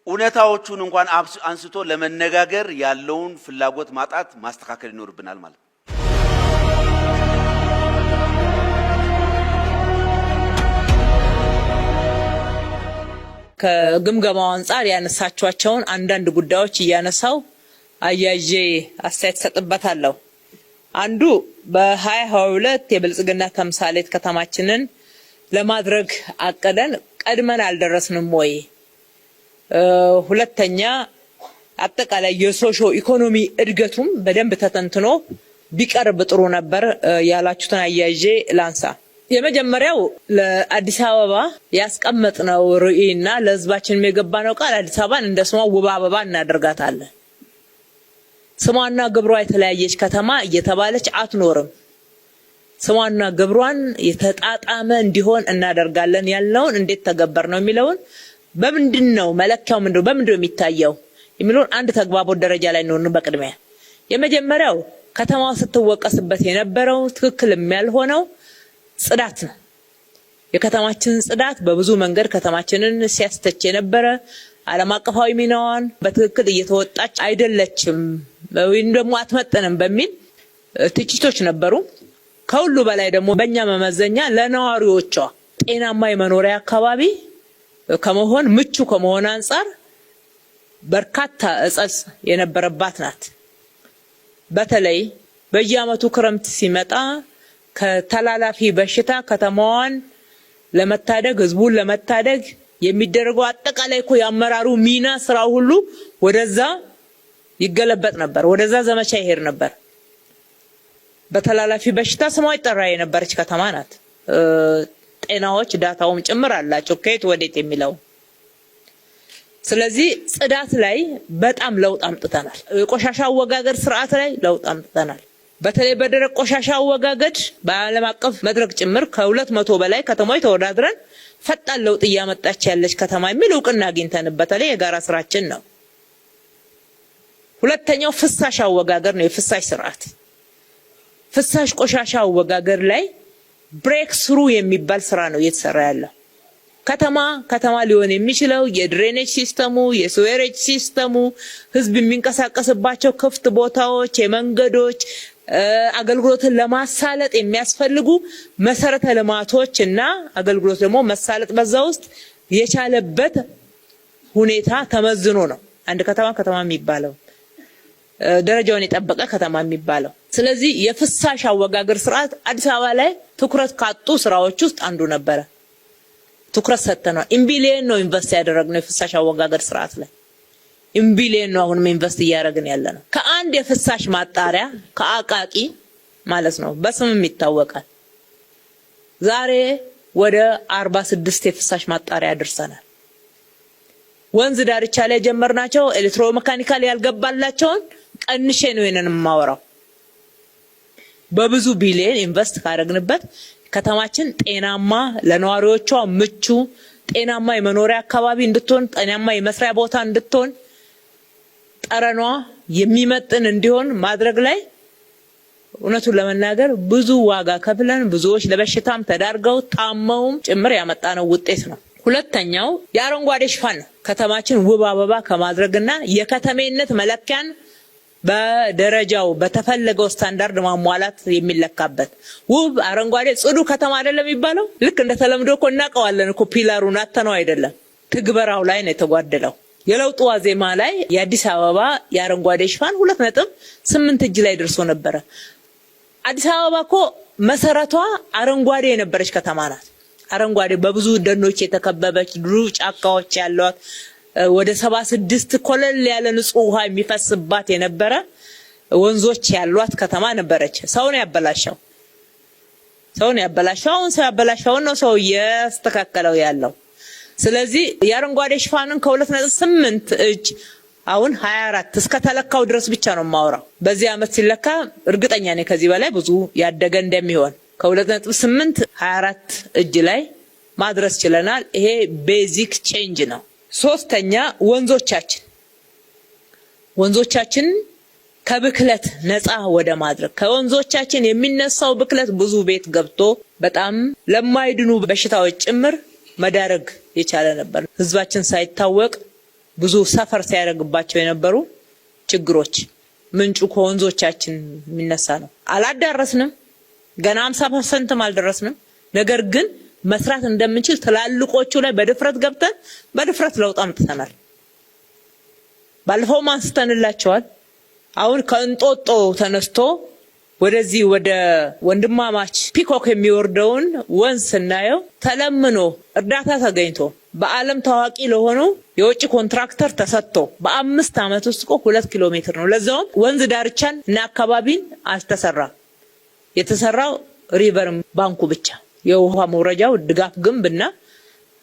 እውነታዎቹን እንኳን አንስቶ ለመነጋገር ያለውን ፍላጎት ማጣት ማስተካከል ይኖርብናል ማለት ነው። ከግምገማው አንፃር ያነሳቸዋቸውን አንዳንድ ጉዳዮች እያነሳው አያይዤ አስተያየት ሰጥበታለሁ። አንዱ በ2022 የብልጽግና ተምሳሌት ከተማችንን ለማድረግ አቀደን ቀድመን አልደረስንም ወይ? ሁለተኛ አጠቃላይ የሶሾ ኢኮኖሚ እድገቱም በደንብ ተተንትኖ ቢቀርብ ጥሩ ነበር ያላችሁትን አያይዤ ላንሳ። የመጀመሪያው ለአዲስ አበባ ያስቀመጥነው ርዕይና ለህዝባችን የገባነው ቃል አዲስ አበባን እንደ ስሟ ውብ አበባ እናደርጋታለን። ስሟና ግብሯ የተለያየች ከተማ እየተባለች አትኖርም። ስሟና ግብሯን የተጣጣመ እንዲሆን እናደርጋለን ያልነውን እንዴት ተገበር ነው የሚለውን በምንድነው መለኪያው ምንድነው በምንድነው የሚታየው የሚለውን አንድ ተግባቦት ደረጃ ላይ ነው። በቅድሚያ የመጀመሪያው ከተማዋ ስትወቀስበት የነበረው ትክክል ያልሆነው ጽዳት ነው። የከተማችን ጽዳት በብዙ መንገድ ከተማችንን ሲያስተች የነበረ ዓለም አቀፋዊ ሚናዋን በትክክል እየተወጣች አይደለችም ወይም ደግሞ አትመጠንም በሚል ትችቶች ነበሩ። ከሁሉ በላይ ደግሞ በእኛ መመዘኛ ለነዋሪዎቿ ጤናማ የመኖሪያ አካባቢ ከመሆን ምቹ ከመሆን አንፃር በርካታ እጸጽ የነበረባት ናት። በተለይ በየዓመቱ ክረምት ሲመጣ ከተላላፊ በሽታ ከተማዋን ለመታደግ ህዝቡን ለመታደግ የሚደረገው አጠቃላይ እኮ ያመራሩ ሚና ስራው ሁሉ ወደዛ ይገለበጥ ነበር፣ ወደዛ ዘመቻ ይሄድ ነበር። በተላላፊ በሽታ ስሟ ይጠራ የነበረች ከተማ ናት። ጤናዎች ዳታውም ጭምር አላቸው ከየት ወዴት የሚለው። ስለዚህ ጽዳት ላይ በጣም ለውጥ አምጥተናል። ቆሻሻ አወጋገድ ስርዓት ላይ ለውጥ አምጥተናል። በተለይ በደረቅ ቆሻሻ አወጋገድ በዓለም አቀፍ መድረክ ጭምር ከ200 በላይ ከተማዎች ተወዳድረን ፈጣን ለውጥ እያመጣች ያለች ከተማ የሚል እውቅና አግኝተንበታል። የጋራ ስራችን ነው። ሁለተኛው ፍሳሽ አወጋገድ ነው። የፍሳሽ ስርዓት ፍሳሽ ቆሻሻ አወጋገድ ላይ ብሬክ ስሩ የሚባል ስራ ነው እየተሰራ ያለው። ከተማ ሊሆን የሚችለው የድሬኔጅ ሲስተሙ፣ የስዌሬጅ ሲስተሙ፣ ህዝብ የሚንቀሳቀስባቸው ክፍት ቦታዎች፣ የመንገዶች አገልግሎትን ለማሳለጥ የሚያስፈልጉ መሰረተ ልማቶች እና አገልግሎት ደግሞ መሳለጥ በዛ ውስጥ የቻለበት ሁኔታ ተመዝኖ ነው አንድ ከተማ የሚባለው ደረጃውን የጠበቀ ከተማ የሚባለው። ስለዚህ የፍሳሽ አወጋገድ ስርዓት አዲስ አበባ ላይ ትኩረት ካጡ ስራዎች ውስጥ አንዱ ነበረ። ትኩረት ሰጥተናል። ኢምቢሊየን ነው ኢንቨስት ያደረግነው የፍሳሽ አወጋገድ ስርዓት ላይ። ኢምቢሊየን ነው አሁንም ኢንቨስት እያደረግን ያለነው። ከአንድ የፍሳሽ ማጣሪያ ከአቃቂ ማለት ነው በስምም ይታወቃል። ዛሬ ወደ 46 የፍሳሽ ማጣሪያ አድርሰናል። ወንዝ ዳርቻ ላይ ጀመርናቸው ኤሌክትሮሜካኒካል ያልገባላቸውን ቀንሼ ነው የነን ማወራው። በብዙ ቢሊየን ኢንቨስት ካደረግንበት ከተማችን ጤናማ ለነዋሪዎቿ ምቹ ጤናማ የመኖሪያ አካባቢ እንድትሆን ጤናማ የመስሪያ ቦታ እንድትሆን ጠረኗ የሚመጥን እንዲሆን ማድረግ ላይ እውነቱን ለመናገር ብዙ ዋጋ ከፍለን ብዙዎች ለበሽታም ተዳርገው ታመውም ጭምር ያመጣነው ውጤት ነው። ሁለተኛው የአረንጓዴ ሽፋን ነው። ከተማችን ውብ አበባ ከማድረግና የከተሜነት መለኪያን በደረጃው በተፈለገው ስታንዳርድ ማሟላት የሚለካበት ውብ አረንጓዴ ጽዱ ከተማ አይደለም የሚባለው። ልክ እንደተለምዶ እኮ እናቀዋለን እኮ ፒላሩን አተነው አይደለም፣ ትግበራው ላይ ነው የተጓደለው። የለውጡ ዋዜማ ላይ የአዲስ አበባ የአረንጓዴ ሽፋን 2.8 እጅ ላይ ደርሶ ነበረ። አዲስ አበባ እኮ መሰረቷ አረንጓዴ የነበረች ከተማ ናት። አረንጓዴ በብዙ ደኖች የተከበበች ድሩ ጫካዎች ያሏት ወደ 76 ኮለል ያለ ንጹህ ውሃ የሚፈስባት የነበረ ወንዞች ያሏት ከተማ ነበረች። ሰውን ያበላሻው አሁን ሰው ያበላሻው ነው ሰው እያስተካከለው ያለው። ስለዚህ የአረንጓዴ ሽፋንን ከ2.8 እጅ አሁን 24 እስከ ተለካው ድረስ ብቻ ነው የማወራው። በዚህ አመት ሲለካ እርግጠኛ ነኝ ከዚህ በላይ ብዙ ያደገ እንደሚሆን። ከ2.8 24 እጅ ላይ ማድረስ ችለናል። ይሄ ቤዚክ ቼንጅ ነው። ሶስተኛ ወንዞቻችን ከብክለት ነፃ ወደ ማድረግ ከወንዞቻችን የሚነሳው ብክለት ብዙ ቤት ገብቶ በጣም ለማይድኑ በሽታዎች ጭምር መዳረግ የቻለ ነበር። ህዝባችን ሳይታወቅ ብዙ ሰፈር ሲያደርግባቸው የነበሩ ችግሮች ምንጩ ከወንዞቻችን የሚነሳ ነው። አላዳረስንም፣ ገና 50% አልደረስንም። ነገር ግን መስራት እንደምንችል ትላልቆቹ ላይ በድፍረት ገብተን በድፍረት ለውጥ አምጥተናል። ባለፈው አንስተንላቸዋል። አሁን ከእንጦጦ ተነስቶ ወደዚህ ወደ ወንድማማች ፒኮክ የሚወርደውን ወንዝ ስናየው ተለምኖ እርዳታ ተገኝቶ በዓለም ታዋቂ ለሆኑ የውጭ ኮንትራክተር ተሰጥቶ በ5 ዓመት ውስጥ 2 ኪሎ ሜትር ነው። ለዛውም ወንዝ ዳርቻን እና አካባቢን አልተሰራም። የተሰራው ሪቨር ባንኩ ብቻ የውሃ መውረጃው ድጋፍ ግንብና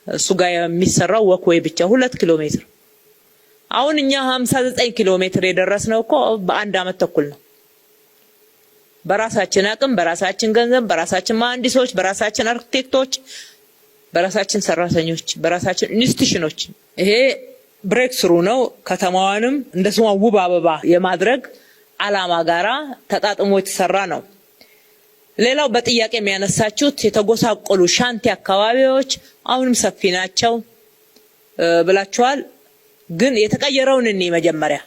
እሱ ጋር የሚሰራው ወክዌይ ብቻ 2 ኪሎ ሜትር። አሁን እኛ 59 ኪሎ ሜትር የደረስነው እኮ በ1 ዓመት ተኩል ነው። በራሳችን አቅም፣ በራሳችን ገንዘብ፣ በራሳችን መሐንዲሶች፣ በራሳችን አርኪቴክቶች፣ በራሳችን ሰራተኞች፣ በራሳችን ኢንስቲትዩሽኖች ይሄ ብሬክ ስሩ ነው። ከተማዋንም እንደ ስሟ ውብ አበባ የማድረግ አላማ ጋራ ተጣጥሞ የተሰራ ነው። ሌላው በጥያቄ የሚያነሳችሁት የተጎሳቆሉ ሻንቲ አካባቢዎች አሁንም ሰፊ ናቸው ብላችኋል። ግን የተቀየረውን እኔ መጀመሪያ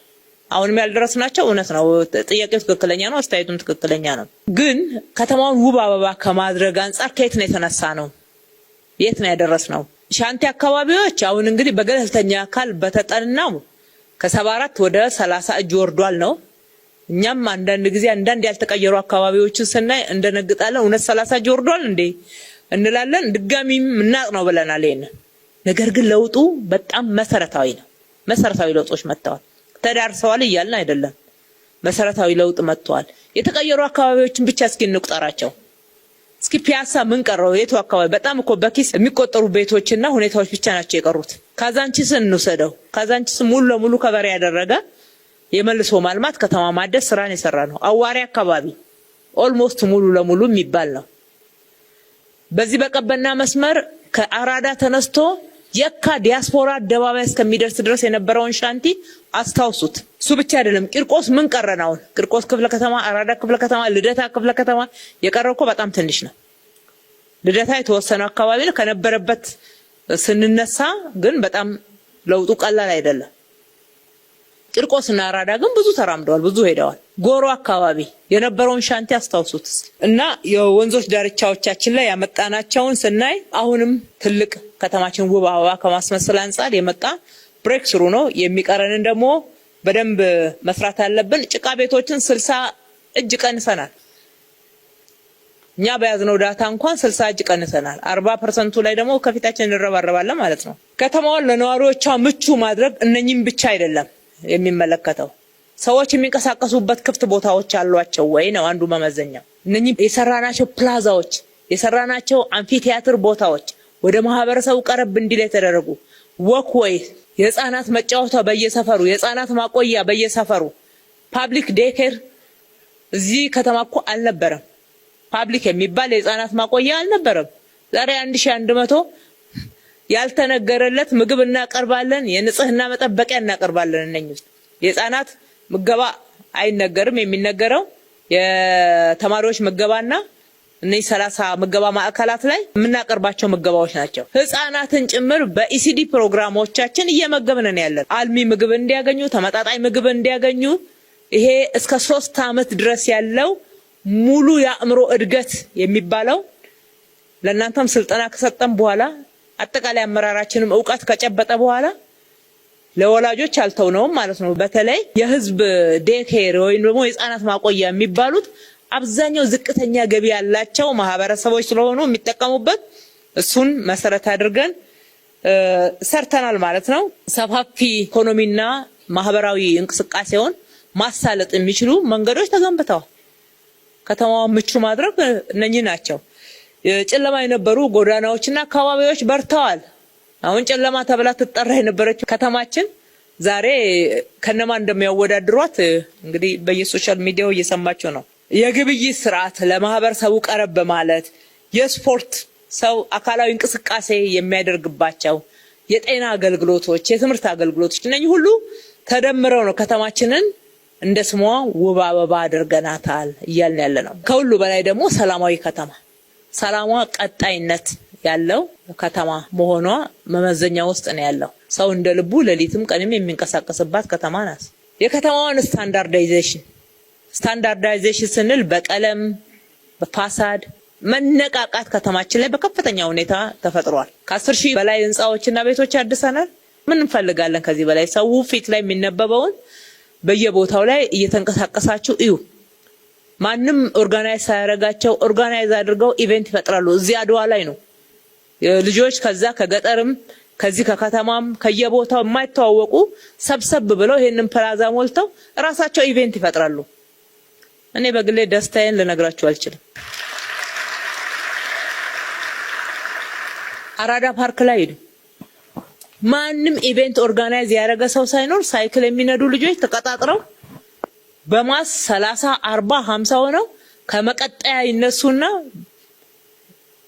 አሁንም ያልደረስናቸው እውነት ነው። ጥያቄው ትክክለኛ ነው፣ አስተያየቱም ትክክለኛ ነው። ግን ከተማውን ውብ አበባ ከማድረግ አንፃር ከየት ነው የተነሳ ነው? የት ነው ያደረስነው? ሻንቲ አካባቢዎች አሁን እንግዲህ በገለልተኛ አካል በተጠናው ከ74 ወደ 30 እጅ ወርዷል ነው። እኛም አንዳንድ ጊዜ አንዳንድ ያልተቀየሩ አካባቢዎችን ስናይ እንደነግጣለን። እውነት 30 እጅ ወርዷል እንዴ እንላለን። ድጋሚም እናቅ ነው ብለናል ይሄን። ነገር ግን ለውጡ በጣም መሰረታዊ ነው። መሰረታዊ ለውጦች መጥተዋል። ተዳርሰዋል እያልን አይደለም። መሰረታዊ ለውጥ መጥተዋል። የተቀየሩ አካባቢዎችን ብቻ እስኪ እንቁጠራቸው። እስኪ ፒያሳ ምን ቀረው? የቱ አካባቢ በጣም እኮ በኪስ የሚቆጠሩ ቤቶችና ሁኔታዎች ብቻ ናቸው የቀሩት። ካዛንቺስን እንውሰደው። ካዛንቺስ ሙሉ ለሙሉ ከበሬ ያደረገ የመልሶ ማልማት ከተማ ማደስ ስራን የሰራ ነው። አዋሪ አካባቢ ኦልሞስት ሙሉ ለሙሉ የሚባል ነው። በዚህ በቀበና መስመር ከአራዳ ተነስቶ የካ ዲያስፖራ አደባባይ እስከሚደርስ ድረስ የነበረውን ሻንቲ አስታውሱት። እሱ ብቻ አይደለም። ቂርቆስ ምን ቀረናው? ቂርቆስ ክፍለ ከተማ፣ አራዳ ክፍለ ከተማ፣ ልደታ ክፍለ ከተማ የቀረው እኮ በጣም ትንሽ ነው። ልደታ የተወሰነ አካባቢ ነው ከነበረበት ስንነሳ፣ ግን በጣም ለውጡ ቀላል አይደለም። ቂርቆስና አራዳ ግን ብዙ ተራምደዋል፣ ብዙ ሄደዋል። ጎሮ አካባቢ የነበረውን ሻንቲ አስታውሱት እና የወንዞች ዳርቻዎቻችን ላይ ያመጣናቸውን ስናይ አሁንም ትልቅ ከተማችን ውብ አበባ ከማስመሰል አንፃር የመጣ ብሬክ ስሩ ነው። የሚቀረንን ደግሞ በደንብ መስራት አለብን። ጭቃ ቤቶችን 60 እጅ ቀንሰናል። እኛ በያዝነው ዳታ እንኳን 60 እጅ ቀንሰናል። 40% ላይ ደግሞ ከፊታችን እንረባረባለን ማለት ነው። ከተማዋን ለነዋሪዎቿ ምቹ ማድረግ እነኚህም ብቻ አይደለም የሚመለከተው። ሰዎች የሚንቀሳቀሱበት ክፍት ቦታዎች አሏቸው ወይ ነው አንዱ መመዘኛው። እነኚህ የሰራናቸው ፕላዛዎች፣ የሰራናቸው አምፊቲያትር ቦታዎች ወደ ማህበረሰቡ ቀረብ እንዲል የተደረጉ ወክዌይ፣ የህፃናት መጫወቻ በየሰፈሩ፣ የህፃናት ማቆያ በየሰፈሩ፣ ፓብሊክ ዴኬር እዚህ ከተማ እኮ አልነበረም። ፓብሊክ የሚባል የህፃናት ማቆያ አልነበረም። ዛሬ 1100 ያልተነገረለት ምግብ እናቀርባለን። የንጽህና መጠበቂያ እናቀርባለን። እነኚህ የህፃናት ምገባ አይነገርም። የሚነገረው የተማሪዎች ምገባና እነዚህ 30 ምገባ ማዕከላት ላይ የምናቀርባቸው ምገባዎች ናቸው። ህፃናትን ጭምር በኢሲዲ ፕሮግራሞቻችን እየመገብን ያለን አልሚ ምግብ እንዲያገኙ፣ ተመጣጣኝ ምግብ እንዲያገኙ። ይሄ እስከ 3 ዓመት ድረስ ያለው ሙሉ የአእምሮ እድገት የሚባለው ለእናንተም ስልጠና ከሰጠን በኋላ አጠቃላይ አመራራችንም ዕውቀት ከጨበጠ በኋላ ለወላጆች አልተውነውም ማለት ነው። በተለይ የህዝብ ዴኬር ወይም ደግሞ የህፃናት ማቆያ የሚባሉት አብዛኛው ዝቅተኛ ገቢ ያላቸው ማህበረሰቦች ስለሆኑ የሚጠቀሙበት እሱን መሰረት አድርገን ሰርተናል ማለት ነው። ሰፋፊ ኢኮኖሚና ማህበራዊ እንቅስቃሴውን ማሳለጥ የሚችሉ መንገዶች ተገንብተዋል። ከተማዋን ምቹ ማድረግ እነኚህ ናቸው። ጨለማ የነበሩ ጎዳናዎችና አካባቢዎች በርተዋል። አሁን ጨለማ ተብላ ትጠራ የነበረች ከተማችን ዛሬ ከነማ እንደሚያወዳድሯት እንግዲህ በየሶሻል ሚዲያው እየሰማችሁ ነው። የግብይት ስርዓት ለማህበረሰቡ ቀረብ በማለት የስፖርት ሰው አካላዊ እንቅስቃሴ የሚያደርግባቸው የጤና አገልግሎቶች፣ የትምህርት አገልግሎቶች እነኚህ ሁሉ ተደምረው ነው ከተማችንን እንደ ስሟ ውብ አበባ አድርገናታል እያልን ያለ ነው። ከሁሉ በላይ ደግሞ ሰላማዊ ከተማ፣ ሰላሟ ቀጣይነት ያለው ከተማ መሆኗ መመዘኛ ውስጥ ነው ያለው። ሰው እንደ ልቡ ሌሊትም ቀንም የሚንቀሳቀስባት ከተማ ናት። የከተማዋን ስታንዳርዳይዜሽን ስንል በቀለም፣ በፋሳድ፣ መነቃቃት ከተማችን ላይ በከፍተኛ ሁኔታ ተፈጥሯል። ከ10,000 በላይ ህንጻዎችና ቤቶች አድሰናል። ምን እንፈልጋለን ከዚህ በላይ? ሰው ፊት ላይ የሚነበበውን በየቦታው ላይ እየተንቀሳቀሳችሁ እዩ። ማንም ኦርጋናይዝ ሳያረጋቸው ኦርጋናይዝ አድርገው ኢቨንት ይፈጥራሉ። እዚህ አድዋ ላይ ነው ልጆች ከዛ ከገጠርም ከዚህ ከከተማም ከየቦታው የማይተዋወቁ ሰብሰብ ብለው ይሄንን ፕላዛ ሞልተው ራሳቸው ኢቨንት ይፈጥራሉ። እኔ በግሌ ደስታዬን ልነግራችሁ አልችልም። አራዳ ፓርክ ላይ ሄዱ። ማንም ኢቨንት ኦርጋናይዝ ያደረገ ሰው ሳይኖር ሳይክል የሚነዱ ልጆች ተቀጣጥረው በማስ 30 40 50 ሆነው ከመቀጠያ ይነሱና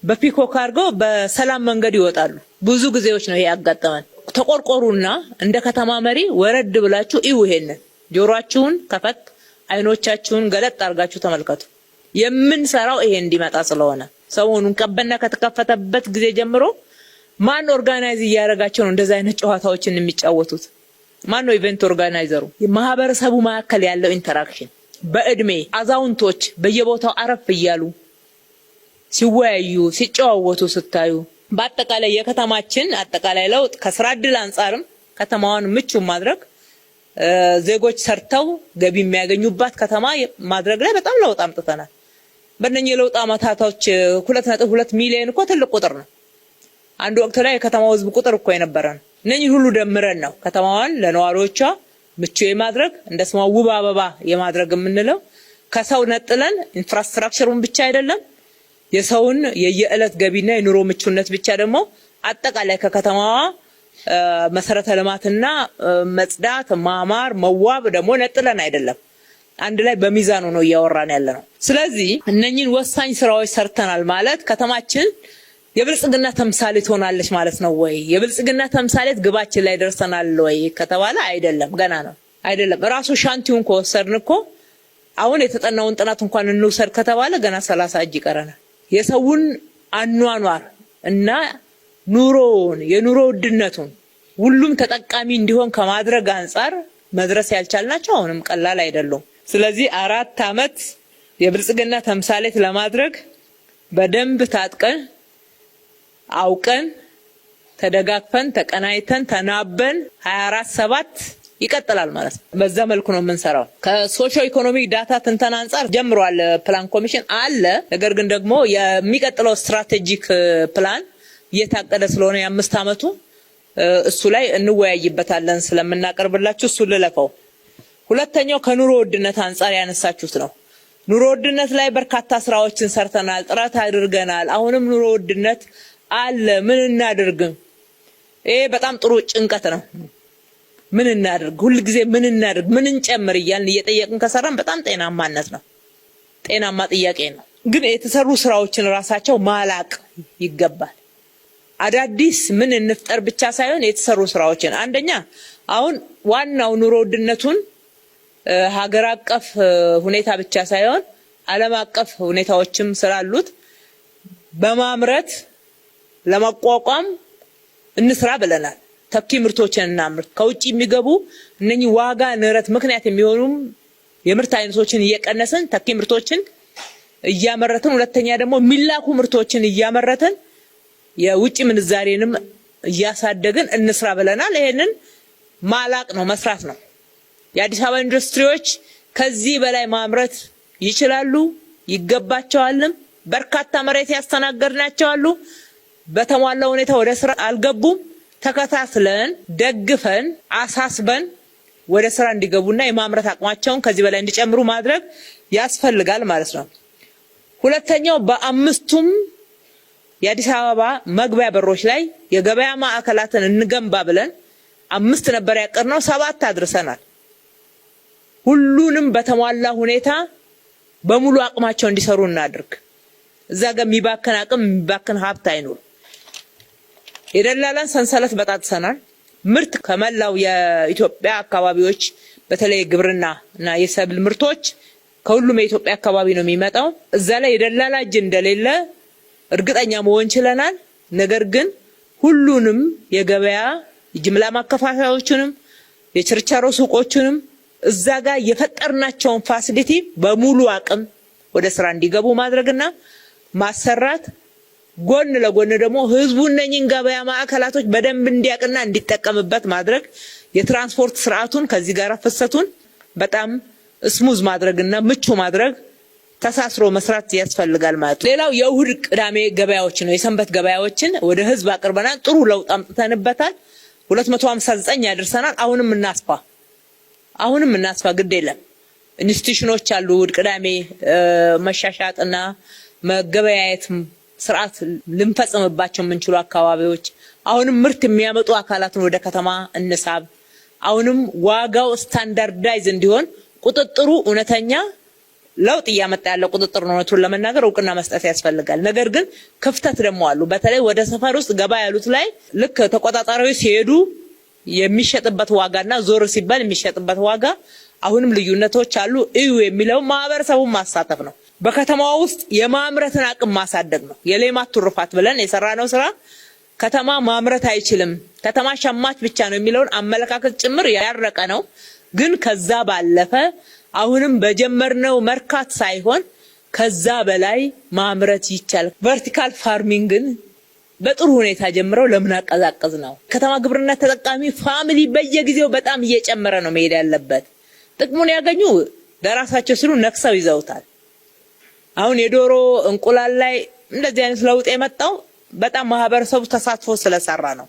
በፒኮክ አድርገው በሰላም መንገድ ይወጣሉ። ብዙ ጊዜዎች ነው ያጋጠመን። ተቆርቆሩና እንደ ከተማ መሪ ወረድ ብላችሁ እዩ። ይሄንን ጆሮአችሁን ከፈት አይኖቻችሁን ገለጥ አድርጋችሁ ተመልከቱ። የምንሰራው ይሄ እንዲመጣ ስለሆነ ሰሞኑን ቀበና ከተከፈተበት ጊዜ ጀምሮ ማን ኦርጋናይዝ እያደረጋቸው ነው እንደዛ አይነት ጨዋታዎችን የሚጫወቱት? ማን ነው ኢቨንት ኦርጋናይዘሩ? የማህበረሰቡ መካከል ያለው ኢንተራክሽን በእድሜ አዛውንቶች በየቦታው አረፍ እያሉ ሲወያዩ ሲጨዋወቱ ስታዩ በአጠቃላይ የከተማችን አጠቃላይ ለውጥ ከስራ ዕድል አንፃርም ከተማዋን ምቹ ማድረግ ዜጎች ሰርተው ገቢ የሚያገኙባት ከተማ ማድረግ ላይ በጣም ለውጥ አምጥተናል። በእነኚህ ለውጥ አመታቶች 2.2 ሚሊዮን እኮ ትልቅ ቁጥር ነው። አንድ ወቅት ላይ የከተማው ህዝብ ቁጥር እኮ የነበረን እነኚህ ሁሉ ደምረን ነው ከተማዋን ለነዋሪዎቿ ምቹ የማድረግ እንደስማ ውብ አበባ የማድረግ የምንለው። ከሰው ነጥለን ኢንፍራስትራክቸሩን ብቻ አይደለም የሰውን የየዕለት ገቢና የኑሮ ምቹነት ብቻ ደግሞ አጠቃላይ ከከተማዋ መሰረተ ልማትና መጽዳት ማማር መዋብ ደግሞ ነጥለን አይደለም አንድ ላይ በሚዛኑ ነው እያወራን ያለነው። ስለዚህ እነኚህን ወሳኝ ስራዎች ሰርተናል ማለት ከተማችን የብልጽግና ተምሳሌት ሆናለች ማለት ነው ወይ? የብልጽግና ተምሳሌት ግባችን ላይ ደርሰናል ወይ ከተባለ አይደለም፣ ገና ነው። አይደለም ራሱ ሻንቲውን ከወሰድን እኮ አሁን የተጠናውን ጥናት እንኳን እንውሰድ ከተባለ ገና 30 እጅ ይቀረናል። የሰውን አኗኗር እና ኑሮውን የኑሮ ውድነቱን ሁሉም ተጠቃሚ እንዲሆን ከማድረግ አንፃር መድረስ ያልቻልናቸው አሁንም ቀላል አይደለም። ስለዚህ 4 አመት የብልጽግና ተምሳሌት ለማድረግ በደንብ ታጥቀን አውቀን ተደጋግፈን ተቀናይተን ተናበን 24/7 ይቀጥላል ማለት ነው። በዛ መልኩ ነው የምንሰራው። ከሶሺዮ ኢኮኖሚክ ዳታ ትንተና አንፃር ጀምሯል ፕላን ኮሚሽን አለ። ነገር ግን ደግሞ የሚቀጥለው ስትራቴጂክ ፕላን እየታቀደ ስለሆነ የ5 አመቱ እሱ ላይ እንወያይበታለን ስለምናቀርብላችሁ እሱ ልለፈው። ሁለተኛው ከኑሮ ውድነት አንፃር ያነሳችሁት ነው። ኑሮ ውድነት ላይ በርካታ ስራዎችን ሰርተናል፣ ጥረት አድርገናል። አሁንም ኑሮ ውድነት አለ። ምን እናድርግ? ይሄ በጣም ጥሩ ጭንቀት ነው። ምን እናድርግ? ሁሉ ጊዜ ምን እናድርግ? ምን እንጨምር እያልን እየጠየቅን ከሰራን በጣም ጤናማነት ነው። ጤናማ ጥያቄ ነው። ግን የተሰሩ ስራዎችን ራሳቸው ማላቅ ይገባል። አዳዲስ ምን እንፍጠር ብቻ ሳይሆን የተሰሩ ስራዎችን አንደኛ አሁን ዋናው ኑሮ ውድነቱን ሀገር አቀፍ ሁኔታ ብቻ ሳይሆን ዓለም አቀፍ ሁኔታዎችም ስላሉት በማምረት ለማቋቋም እንስራ ብለናል። ተኪ ምርቶችን እናምርት። ከውጪ የሚገቡ እነኚህ ዋጋ ንረት ምክንያት የሚሆኑም የምርት አይነቶችን እየቀነስን ተኪ ምርቶችን እያመረትን፣ ሁለተኛ ደግሞ ሚላኩ ምርቶችን እያመረትን የውጪ ምንዛሬንም እያሳደግን እንስራ ብለናል። ይሄንን ማላቅ ነው መስራት ነው። የአዲስ አበባ ኢንዱስትሪዎች ከዚህ በላይ ማምረት ይችላሉ፣ ይገባቸዋልም። በርካታ መሬት ያስተናገድናቸው አሉ። በተሟላ ሁኔታ ወደ ስራ አልገቡም። ተከታትለን ደግፈን አሳስበን ወደ ስራ እንዲገቡና የማምረት አቅማቸውን ከዚህ በላይ እንዲጨምሩ ማድረግ ያስፈልጋል ማለት ነው። ሁለተኛው በአምስቱም የአዲስ አበባ መግቢያ በሮች ላይ የገበያ ማዕከላትን እንገንባ ብለን 5 ነበር ያቀርነው፣ 7 አድርሰናል። ሁሉንም በተሟላ ሁኔታ በሙሉ አቅማቸው እንዲሰሩ እናድርግ። እዛ ጋር የሚባከን አቅም የሚባከን ሀብት አይኖር። የደላላን ሰንሰለት በጣጥሰናል። ምርት ከመላው የኢትዮጵያ አካባቢዎች በተለይ ግብርና እና የሰብል ምርቶች ከሁሉም የኢትዮጵያ አካባቢ ነው የሚመጣው። እዛ ላይ የደላላ እጅ እንደሌለ እርግጠኛ መሆን ችለናል። ነገር ግን ሁሉንም የገበያ ጅምላ ማከፋፈያዎችንም የችርቻሮ ሱቆችንም እዛ ጋር የፈጠርናቸውን ፋሲሊቲ በሙሉ አቅም ወደ ስራ እንዲገቡ ማድረግና ማሰራት ጎን ለጎን ደግሞ ህዝቡ እነኚህን ገበያ ማዕከላቶች በደንብ እንዲያቅና እንዲጠቀምበት ማድረግ የትራንስፖርት ስርዓቱን ከዚህ ጋር ፍሰቱን በጣም ስሙዝ ማድረግና ምቹ ማድረግ ተሳስሮ መስራት ያስፈልጋል ማለት ነው። ሌላው የእሁድ ቅዳሜ ገበያዎች ነው። የሰንበት ገበያዎችን ወደ ህዝብ አቅርበናል። ጥሩ ለውጥ አምጥተንበታል። 259 ያደርሰናል። አሁንም እናስፋ ግድ የለም። ኢንስቲትዩሽኖች አሉ። እሁድ ቅዳሜ መሻሻጥና መገበያየት ስርዓት ልንፈጽምባቸው የምንችሉ አካባቢዎች አሁንም ምርት የሚያመጡ አካላትን ወደ ከተማ እንሳብ። አሁንም ዋጋው ስታንዳርዳይዝ እንዲሆን ቁጥጥሩ እውነተኛ ለውጥ እያመጣ ያለ ቁጥጥር ነው። እውነቱን ለመናገር እውቅና መስጠት ያስፈልጋል። ነገር ግን ክፍተት ደግሞ አሉ። በተለይ ወደ ሰፈር ውስጥ ገባ ያሉት ላይ ልክ ተቆጣጣሪዎች ሲሄዱ የሚሸጥበት ዋጋና ዞር ሲባል የሚሸጥበት ዋጋ አሁንም ልዩነቶች አሉ። እዩ የሚለው ማህበረሰቡን ማሳተፍ ነው። በከተማው ውስጥ የማምረትን አቅም ማሳደግ ነው። የሌማት ትሩፋት ብለን የሰራነው ስራ ከተማ ማምረት አይችልም፣ ከተማ ሸማች ብቻ ነው የሚለውን አመለካከት ጭምር ያረቀ ነው። ግን ከዛ ባለፈ አሁንም በጀመርነው መርካት ሳይሆን ከዛ በላይ ማምረት ይቻላል። ቨርቲካል ፋርሚንግን በጥሩ ሁኔታ ጀምረው ለምን አቀዛቀዝ ነው። ከተማ ግብርና ተጠቃሚ ፋሚሊ በየጊዜው በጣም እየጨመረ ነው መሄድ ያለበት። ጥቅሙን ያገኙ ለራሳቸው ሲሉ ነክሰው ይዘውታል። አሁን የዶሮ እንቁላል ላይ እንደዚህ አይነት ለውጥ የመጣው በጣም ማህበረሰቡ ተሳትፎ ስለሰራ ነው።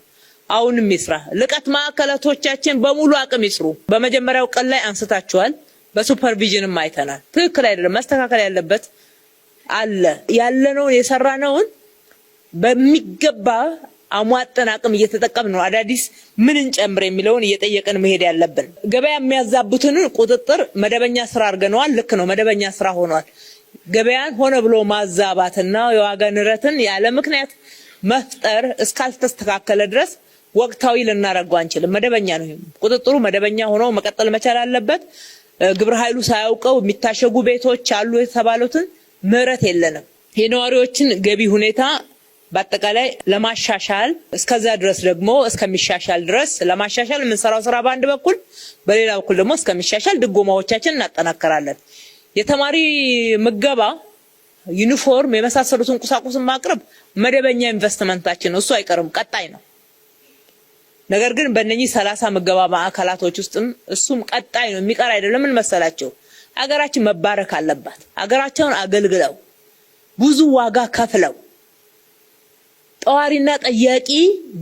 አሁንም ይስራ። ልቀት ማዕከላቶቻችን በሙሉ አቅም ይስሩ። በመጀመሪያው ቀን ላይ አንስታችኋል። በሱፐርቪዥንም አይተናል። ትክክል አይደለም፣ መስተካከል ያለበት አለ። ያለነውን የሰራነውን በሚገባ አሟጠን አቅም እየተጠቀምን ነው። አዳዲስ ምን እንጨምር የሚለውን እየጠየቅን መሄድ ያለብን። ገበያ የሚያዛቡትን ቁጥጥር መደበኛ ስራ አድርገነዋል። ልክ ነው፣ መደበኛ ስራ ሆኗል። ገበያን ሆነ ብሎ ማዛባትና የዋጋ ንረትን ያለ ምክንያት መፍጠር እስካልተስተካከለ ድረስ ወቅታዊ ልናረጋው አንችልም። መደበኛ ነው። ቁጥጥሩ መደበኛ ሆኖ መቀጠል መቻል አለበት። ግብረ ኃይሉ ሳያውቀው የሚታሸጉ ቤቶች አሉ የተባሉትን ምህረት የለንም። የነዋሪዎችን ገቢ ሁኔታ በአጠቃላይ ለማሻሻል እስከዛ ድረስ ደግሞ እስከሚሻሻል ድረስ ለማሻሻል የምንሰራው ስራ በአንድ በኩል፣ በሌላ በኩል ደግሞ እስከሚሻሻል ድጎማዎቻችን እናጠናከራለን። የተማሪ ምገባ፣ ዩኒፎርም የመሳሰሉትን ቁሳቁስን ማቅረብ መደበኛ ኢንቨስትመንታችን ነው። እሱ አይቀርም፣ ቀጣይ ነው። ነገር ግን በእነኚህ 30 ምገባ ማዕከላቶች ውስጥም እሱም ቀጣይ ነው፣ የሚቀር አይደለም። ምን መሰላቸው? ሀገራችን መባረክ አለባት። ሀገራቸውን አገልግለው ብዙ ዋጋ ከፍለው ጠዋሪና ጠያቂ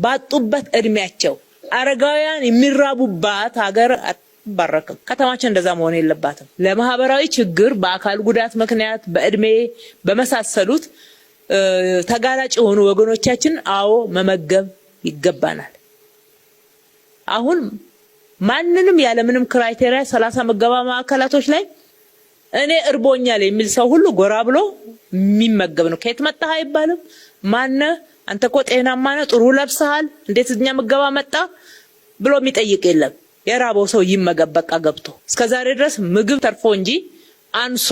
ባጡበት እድሜያቸው አረጋውያን የሚራቡባት ሀገር አትባረክም። ከተማችን እንደዛ መሆን የለባትም። ለማህበራዊ ችግር በአካል ጉዳት ምክንያት በእድሜ በመሳሰሉት ተጋላጭ የሆኑ ወገኖቻችን መመገብ ይገባናል። አሁን ማንንም ያለምንም ክራይቴሪያ 30 ምገባ ማዕከላቶች ላይ እኔ እርቦኛል የሚል ሰው ሁሉ ጎራ ብሎ የሚመገብ ነው። ከየት መጣህ አይባልም። ማነ አንተ እኮ ጤናማ ነህ፣ ጥሩ ለብሰሃል፣ እንዴት እኛ ምገባ መጣ ብሎ የሚጠይቅ የለም። የራበው ሰው ይመገብ በቃ ገብቶ። እስከዛሬ ድረስ ምግብ ተርፎ እንጂ አንሶ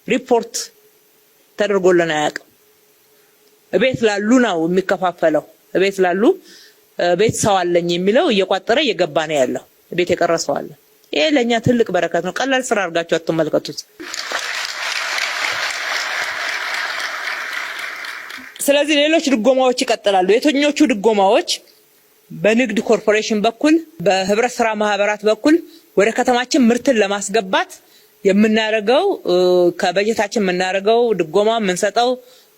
ሪፖርት ተደርጎልን አያውቅም። ቤት ላሉ ነው የሚከፋፈለው። ቤት ላሉ ቤት ሰው አለኝ የሚለው እየቋጠረ እየገባ ነው ያለው። ቤት የቀረሰው አለ። ይሄ ለኛ ትልቅ በረከት ነው። ቀላል ስራ አድርጋችሁ አትመልከቱት። ስለዚህ ሌሎች ድጎማዎች ይቀጥላሉ። የትኞቹ ድጎማዎች? በንግድ ኮርፖሬሽን በኩል በህብረት ስራ ማህበራት በኩል ወደ ከተማችን ምርትን ለማስገባት የምናደርገው ከበጀታችን የምናደርገው ድጎማ የምንሰጠው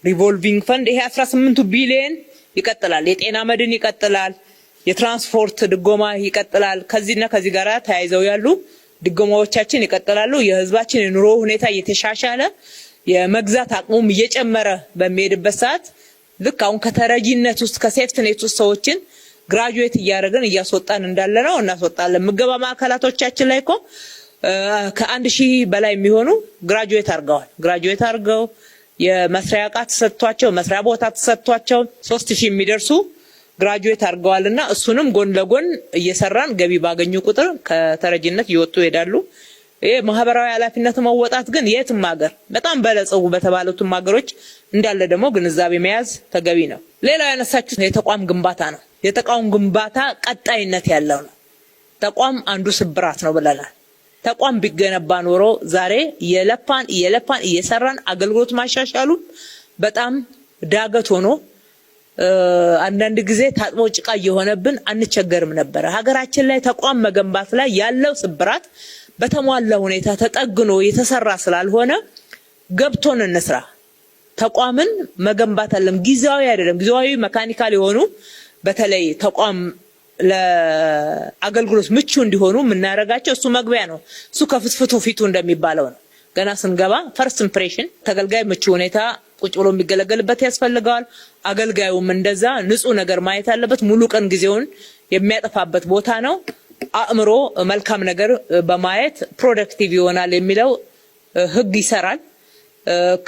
ሪቮልቪንግ ፈንድ ይሄ 18 ቢሊዮን ይቀጥላል። የጤና መድን ይቀጥላል። የትራንስፖርት ድጎማ ይቀጥላል። ከዚህና ከዚህ ጋር ተያይዘው ያሉ ድጎማዎቻችን ይቀጥላሉ። የህዝባችን የኑሮ ሁኔታ እየተሻሻለ የመግዛት አቅሙም እየጨመረ በሚሄድበት ሰዓት ልክ አሁን ከተረጂነት ውስጥ ከሴፍትኔት ውስጥ ሰዎችን ግራጁዌት እያደረግን እያስወጣን እንዳለ ነው። እናስወጣለን። ምገባ ማዕከላቶቻችን ላይ እኮ ከ1000 በላይ የሚሆኑ ግራጁዌት አድርገው የመስሪያ ዕቃ ተሰጥቷቸው መስሪያ ቦታ ተሰጥቷቸው 3000 የሚደርሱ ግራጁዌት አድርገዋልና እሱንም ጎን ለጎን እየሰራን ገቢ ባገኙ ቁጥር ከተረጂነት እየወጡ ይሄዳሉ። ይሄ ማህበራዊ ኃላፊነት መወጣት ግን የትም ሀገር በጣም በለጸጉ በተባሉትም ሀገሮች እንዳለ ደግሞ ግንዛቤ መያዝ ተገቢ ነው። ሌላው ያነሳችሁት የተቋም ግንባታ ነው። የተቋም ግንባታ ቀጣይነት ያለው ነው። ተቋም አንዱ ስብራት ነው ብለናል። ተቋም ቢገነባ ኖሮ ዛሬ የለፋን እየሰራን አገልግሎት ማሻሻሉ በጣም ዳገት ሆኖ አንዳንድ ጊዜ ታጥቦ ጭቃ እየሆነብን አንቸገርም ነበር። ሀገራችን ላይ ተቋም መገንባት ላይ ያለው ስብራት በተሟላ ሁኔታ ተጠግኖ የተሰራ ስላልሆነ ገብቶን እንስራ። ተቋምን መገንባት አለም ጊዜያዊ አይደለም። ጊዜያዊ መካኒካል የሆኑ በተለይ ተቋም ለአገልግሎት ምቹ እንዲሆኑ የምናረጋቸው እሱ መግቢያ ነው። እሱ ከፍትፍቱ ፊቱ እንደሚባለው ነው። ገና ስንገባ ፈርስት ኢምፕሬሽን ተገልጋይ ምቹ ሁኔታ ቁጭ ብሎ የሚገለገልበት ያስፈልጋል። አገልጋዩም እንደዛ ንጹህ ነገር ማየት አለበት። ሙሉ ቀን ጊዜውን የሚያጠፋበት ቦታ ነው። አእምሮ መልካም ነገር በማየት ፕሮዳክቲቭ ይሆናል የሚለው ህግ ይሰራል።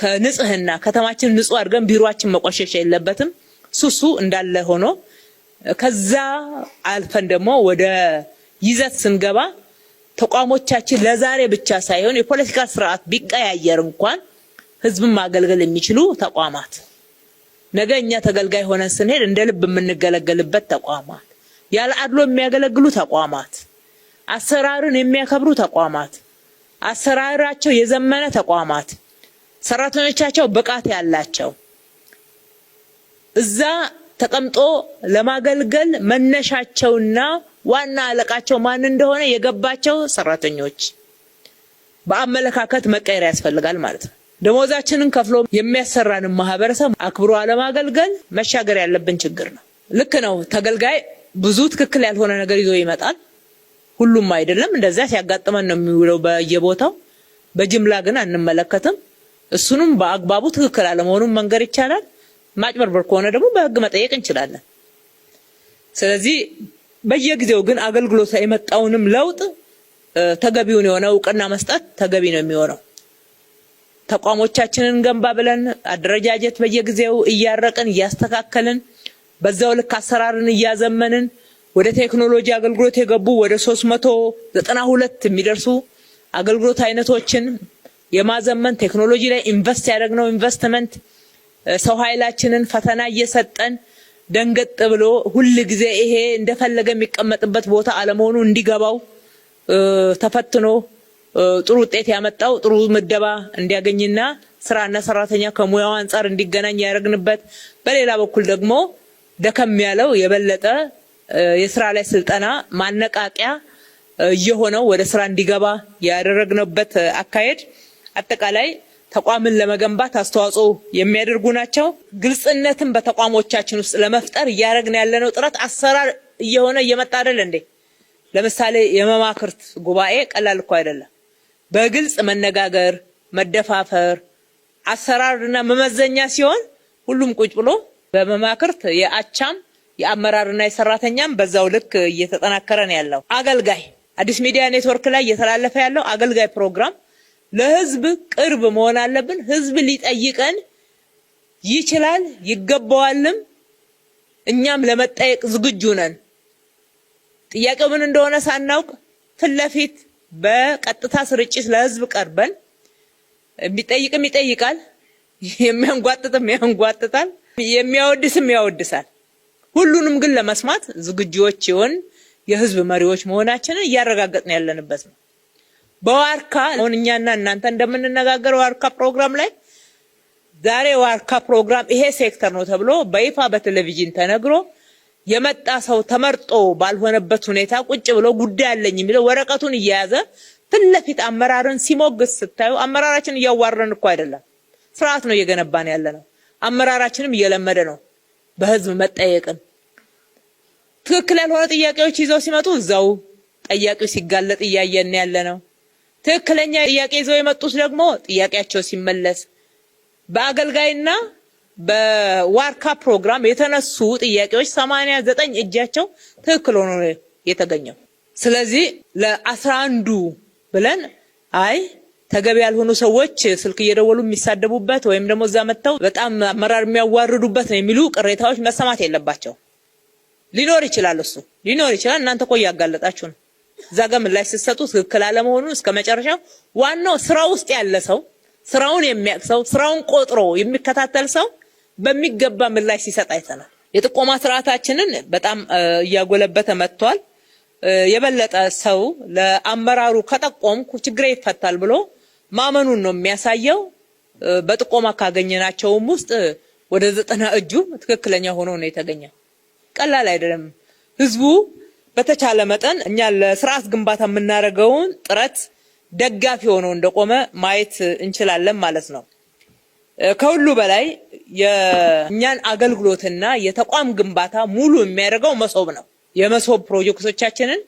ከንጽህና ከተማችን ንጹህ አድርገን ቢሮአችን መቆሸሽ የለበትም። ሱሱ እንዳለ ሆኖ ከዛ አልፈን ደግሞ ወደ ይዘት ስንገባ ተቋሞቻችን ለዛሬ ብቻ ሳይሆን የፖለቲካ ስርዓት ቢቀያየር እንኳን ህዝብን ማገልገል የሚችሉ ተቋማት ነገ እኛ ተገልጋይ ሆነን ስንሄድ እንደ ልብ የምንገለገልበት ተቋማት፣ ያለ አድሎ የሚያገለግሉ ተቋማት፣ አሰራርን የሚያከብሩ ተቋማት፣ አሰራራቸው የዘመነ ተቋማት፣ ሰራተኞቻቸው ብቃት ያላቸው እዛ ተቀምጦ ለማገልገል መነሻቸውና ዋና አለቃቸው ማን እንደሆነ የገባቸው ሰራተኞች በአመለካከት መቀየር ያስፈልጋል ማለት ነው። ደሞዛችንን ከፍሎ የሚያሰራንን ማህበረሰብ አክብሮ አለማገልገል መሻገር ያለብን ችግር ነው። ልክ ነው። ተገልጋይ ብዙ ትክክል ያልሆነ ነገር ይዞ ይመጣል። ሁሉም አይደለም፣ እንደዛ ሲያጋጥመን ነው የሚውለው በየቦታው። በጅምላ ግን አንመለከትም። እሱንም በአግባቡ ትክክል አለመሆኑን መንገር ይቻላል። ማጭበርበር ከሆነ ደግሞ በህግ መጠየቅ እንችላለን። ስለዚህ በየጊዜው ግን አገልግሎት የመጣውንም ለውጥ ተገቢውን የሆነ እውቅና መስጠት ተገቢ ነው የሚሆነው። ተቋሞቻችንን ገንባ ብለን አደረጃጀት በየጊዜው እያረቅን እያስተካከልን በዛው ልክ አሰራርን እያዘመንን ወደ ቴክኖሎጂ አገልግሎት የገቡ ወደ 392 የሚደርሱ አገልግሎት አይነቶችን የማዘመን ቴክኖሎጂ ላይ ኢንቨስት ያደረግነው ኢንቨስትመንት ሰው ኃይላችንን ፈተና እየሰጠን ደንገጥ ብሎ ሁሉ ጊዜ ይሄ እንደፈለገ የሚቀመጥበት ቦታ አለመሆኑ እንዲገባው ተፈትኖ ጥሩ ውጤት ያመጣው ጥሩ ምደባ እንዲያገኝና ስራና ሰራተኛ ከሙያው አንፃር እንዲገናኝ ያደረግንበት፣ በሌላ በኩል ደግሞ ደከም ያለው የበለጠ የስራ ላይ ስልጠና ማነቃቂያ እየሆነው ወደ ስራ እንዲገባ ያደረግነበት አካሄድ አጠቃላይ ተቋምን ለመገንባት አስተዋጽኦ የሚያደርጉ ናቸው። ግልጽነትን በተቋሞቻችን ውስጥ ለመፍጠር እያደረግን ያለነው ጥረት አሰራር እየሆነ እየመጣ አይደል እንዴ? ለምሳሌ የመማክርት ጉባኤ ቀላል እኮ አይደለም። በግልጽ መነጋገር፣ መደፋፈር፣ አሰራርና መመዘኛ ሲሆን ሁሉም ቁጭ ብሎ በመማክርት የአቻም የአመራርና የሰራተኛም በዛው ልክ እየተጠናከረ ነው ያለው። አገልጋይ አዲስ ሚዲያ ኔትወርክ ላይ እየተላለፈ ያለው አገልጋይ ፕሮግራም ለህዝብ ቅርብ መሆን አለብን። ህዝብ ሊጠይቀን ይችላል ይገባዋልም። እኛም ለመጠየቅ ዝግጁ ነን። ጥያቄው ምን እንደሆነ ሳናውቅ ፍለፊት በቀጥታ ስርጭት ለህዝብ ቀርበን የሚጠይቅም ይጠይቃል፣ የሚያንጓጥጥም ያንጓጥጣል፣ የሚያወድስም ያወድሳል። ሁሉንም ግን ለመስማት ዝግጁዎች ይሆን የህዝብ መሪዎች መሆናችንን እያረጋገጥን ያለንበት ነው። በዋርካ አሁን እኛና እናንተ እንደምንነጋገረው ዋርካ ፕሮግራም ላይ ዛሬ ዋርካ ፕሮግራም ይሄ ሴክተር ነው ተብሎ በይፋ በቴሌቪዥን ተነግሮ የመጣ ሰው ተመርጦ ባልሆነበት ሁኔታ ቁጭ ብሎ ጉዳይ አለኝ የሚለው ወረቀቱን እየያዘ ፍለፊት አመራርን ሲሞግስ ስታዩ አመራራችን እያዋረን እኮ አይደለም፣ ስርዓት ነው እየገነባን ያለነው። አመራራችንም እየለመደ ነው በህዝብ መጠየቅን። ትክክል ያልሆነ ጥያቄዎች ይዘው ሲመጡ እዛው ጠያቂው ሲጋለጥ እያየን ያለነው። ትክክለኛ ጥያቄ ይዘው የመጡት ደግሞ ጥያቄያቸው ሲመለስ በአገልጋይና በዋርካ ፕሮግራም የተነሱ ጥያቄዎች 89 እጃቸው ትክክል ሆኖ የተገኘው። ስለዚህ ለ11ዱ ብለን አይ ተገቢ ያልሆኑ ሰዎች ስልክ እየደወሉ የሚሳደቡበት ወይም ደግሞ እዛ መተው በጣም አመራር የሚያዋርዱበት ነው የሚሉ ቅሬታዎች መሰማት የለባቸው። ሊኖር ይችላል፣ እሱ ሊኖር ይችላል። እናንተ እኮ ያጋለጣችሁ ነው። እዛ ጋር ምላሽ ስትሰጡ ትክክል አለመሆኑን እስከመጨረሻው ዋናው ስራ ውስጥ ያለ ሰው ስራውን የሚያውቅ ሰው ስራውን ቆጥሮ የሚከታተል ሰው በሚገባ ምላሽ ሲሰጥ አይተናል። የጥቆማ ስርዓታችንን በጣም እያጎለበተ መጥቷል። የበለጠ ሰው ለአመራሩ ከጠቆምኩ ችግሬ ይፈታል ብሎ ማመኑን ነው የሚያሳየው። በጥቆማ ካገኘናቸውም ውስጥ ወደ 90 እጁ ትክክለኛ ሆኖ ነው የተገኘው። ቀላል አይደለም። ህዝቡ በተቻለ መጠን እኛ ለስርዓት ግንባታ የምናደርገውን ጥረት ደጋፊ ሆኖ እንደቆመ ማየት እንችላለን ማለት ነው። ከሁሉ በላይ የእኛን አገልግሎትና የተቋም ግንባታ ሙሉ የሚያደርገው መሶብ ነው። የመሶብ ፕሮጀክቶቻችንን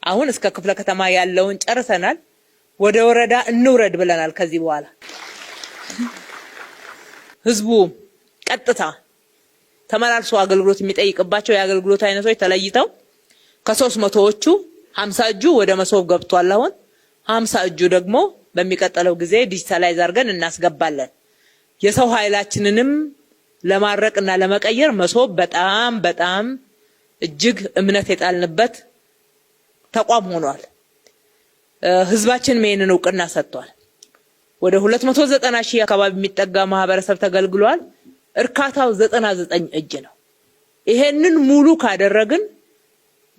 አሁን እስከ ክፍለ ከተማ ያለውን ጨርሰናል። ወደ ወረዳ እንውረድ ብለናል። ከዚህ በኋላ ህዝቡ ቀጥታ ተመላልሶ አገልግሎት የሚጠይቅባቸው የአገልግሎት አይነቶች ተለይተው ከ300ዎቹ 50 እጁ ወደ መሶብ ገብቷል። አሁን 50 እጁ ደግሞ በሚቀጥለው ጊዜ ዲጂታላይዝ አድርገን እናስገባለን። የሰው ኃይላችንንም ለማረቅና ለመቀየር መሶብ በጣም እጅግ እምነት የጣልንበት ተቋም ሆኗል። ህዝባችን ይሄንን እውቅና ሰጥቷል። ወደ 290 ሺህ አካባቢ የሚጠጋ ማህበረሰብ ተገልግሏል። እርካታው 99 እጅ ነው። ይሄንን ሙሉ ካደረግን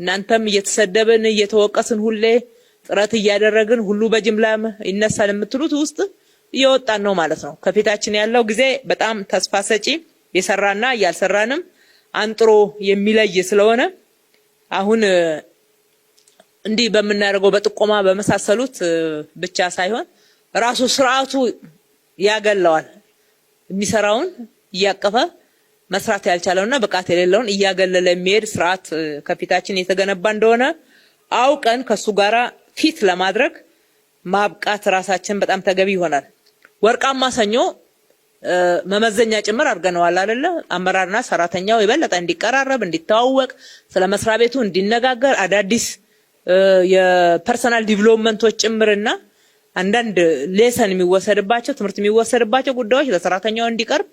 እናንተም እየተሰደብን እየተወቀስን ሁሌ ጥረት እያደረግን ሁሉ በጅምላ ይነሳል የምትሉት ውስጥ እየወጣን ነው ማለት ነው። ከፊታችን ያለው ጊዜ በጣም ተስፋ ሰጪ የሰራና ያልሰራንም አንጥሮ የሚለይ ስለሆነ አሁን እንዲህ በመናረገው በጥቆማ በመሳሰሉት ብቻ ሳይሆን ራሱ ስርዓቱ ያገለዋል። የሚሰራውን እያቀፈ መስራት ያልቻለውና ብቃት የሌለውን እያገለለ የሚሄድ ስርዓት ከፊታችን የተገነባ እንደሆነ አውቀን ከሱ ጋራ ፊት ለማድረግ ማብቃት ራሳችን በጣም ተገቢ ይሆናል። ወርቃማ ሰኞ መመዘኛ ጭምር አድርገነዋል አይደለ? አመራርና ሰራተኛው የበለጠ እንዲቀራረብ እንዲተዋወቅ ስለ መስሪያ ቤቱ እንዲነጋገር አዳዲስ የፐርሰናል ዲቨሎፕመንቶች ጭምርና አንዳንድ ሌሰን የሚወሰድባቸው ትምህርት የሚወሰድባቸው ጉዳዮች ለሰራተኛው እንዲቀርብ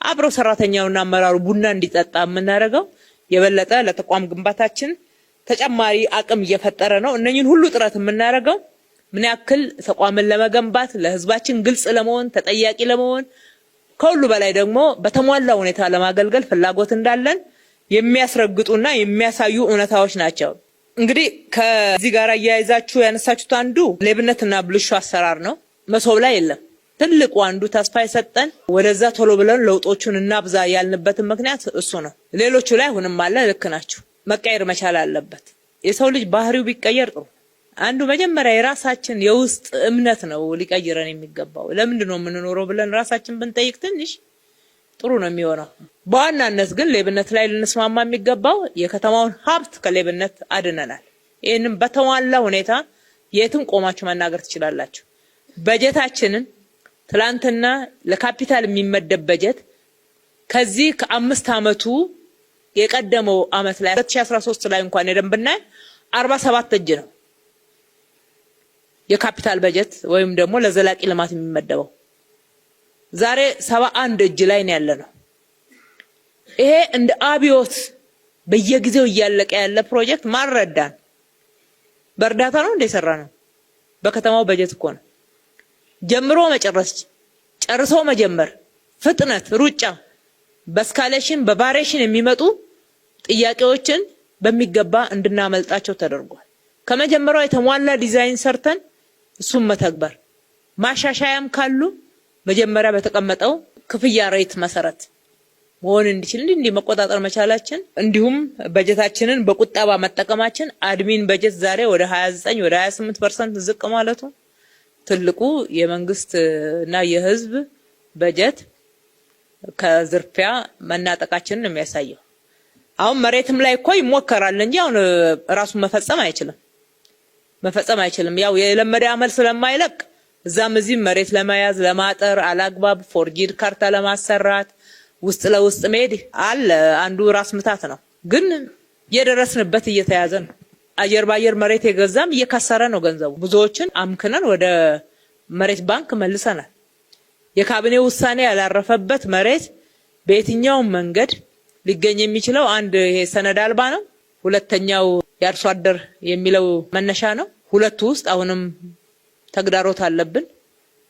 አብሮ ሰራተኛውና አመራሩ ቡና እንዲጠጣ የምናደርገው የበለጠ ለተቋም ግንባታችን ተጨማሪ አቅም እየፈጠረ ነው። እነኚህን ሁሉ ጥረት የምናደርገው ምን ያክል ተቋምን ለመገንባት ለህዝባችን ግልጽ ለመሆን ተጠያቂ ለመሆን ከሁሉ በላይ ደግሞ በተሟላ ሁኔታ ለማገልገል ፍላጎት እንዳለን የሚያስረግጡና የሚያሳዩ እውነታዎች ናቸው። እንግዲህ ከዚህ ጋር አያይዛችሁ ያነሳችሁት አንዱ ሌብነትና ብልሹ አሰራር ነው። መሶብ ላይ የለም። ትልቁ አንዱ ተስፋ የሰጠን ወደዛ ቶሎ ብለን ለውጦቹን እናብዛ ያልንበትን ምክንያት እሱ ነው። ሌሎቹ ላይ አሁንም አለ። ልክ ናችሁ። መቀየር መቻል አለበት። የሰው ልጅ ባህሪው ቢቀየር ጥሩ። አንዱ መጀመሪያ የራሳችን የውስጥ እምነት ነው ሊቀይረን የሚገባው። ለምንድን ነው የምንኖረው ብለን ራሳችን ብንጠይቅ ትንሽ ጥሩ ነው የሚሆነው። በዋናነት ግን ሌብነት ላይ ልንስማማ የሚገባው የከተማውን ሀብት ከሌብነት አድነናል። ይሄንን በተሟላ ሁኔታ የትም ቆማችሁ መናገር ትችላላችሁ። በጀታችንን ትላንትና ለካፒታል የሚመደብ በጀት ከዚህ ከ5 አመቱ የቀደመው አመት ላይ 2013 ላይ እንኳን ሄደን ብናይ 47 እጅ ነው የካፒታል በጀት ወይም ደግሞ ለዘላቂ ልማት የሚመደበው። ዛሬ 71 እጅ ላይ ነው ያለነው። ይሄ እንደ አብዮት በየጊዜው እያለቀ ያለ ፕሮጀክት ማረዳን በእርዳታ ነው እንደሰራ ነው። በከተማው በጀት እኮ ነው። ጀምሮ መጨረስ፣ ጨርሶ መጀመር፣ ፍጥነት፣ ሩጫ፣ በስካሌሽን በቫሪዬሽን የሚመጡ ጥያቄዎችን በሚገባ እንድናመልጣቸው ተደርጓል። ከመጀመሪያው የተሟላ ዲዛይን ሰርተን እሱም መተግበር፣ ማሻሻያም ካሉ መጀመሪያ በተቀመጠው ክፍያ ሬት መሰረት መሆን እንዲችል እንዲህ መቆጣጠር መቻላችን፣ እንዲሁም በጀታችንን በቁጠባ መጠቀማችን አድሚን በጀት ዛሬ ወደ 29 ወደ 28% ዝቅ ማለቱ ትልቁ የመንግስት እና የህዝብ በጀት ከዝርፊያ መናጠቃችንን ነው የሚያሳየው። አሁን መሬትም ላይ እኮ ይሞከራል እንጂ አሁን ራሱን መፈጸም አይችልም። ያው የለመደ አመል ስለማይለቅ እዛም እዚህም መሬት ለመያዝ ለማጠር አላግባብ ፎርጂድ ካርታ ለማሰራት ውስጥ ለውስጥ መሄድ አለ። አንዱ ራስ ምታት ነው። ግን የደረስንበት እየተያዘ ነው። አየር ባየር መሬት የገዛም እየከሰረ ነው ገንዘቡ። ብዙዎችን አምክነን ወደ መሬት ባንክ መልሰናል። የካቢኔ ውሳኔ ያላረፈበት መሬት በየትኛው መንገድ ሊገኝ የሚችለው አንድ ይሄ ሰነድ አልባ ነው። ሁለተኛው የአርሶ አደር የሚለው መነሻ ነው። ሁለቱ ውስጥ አሁንም ተግዳሮት አለብን።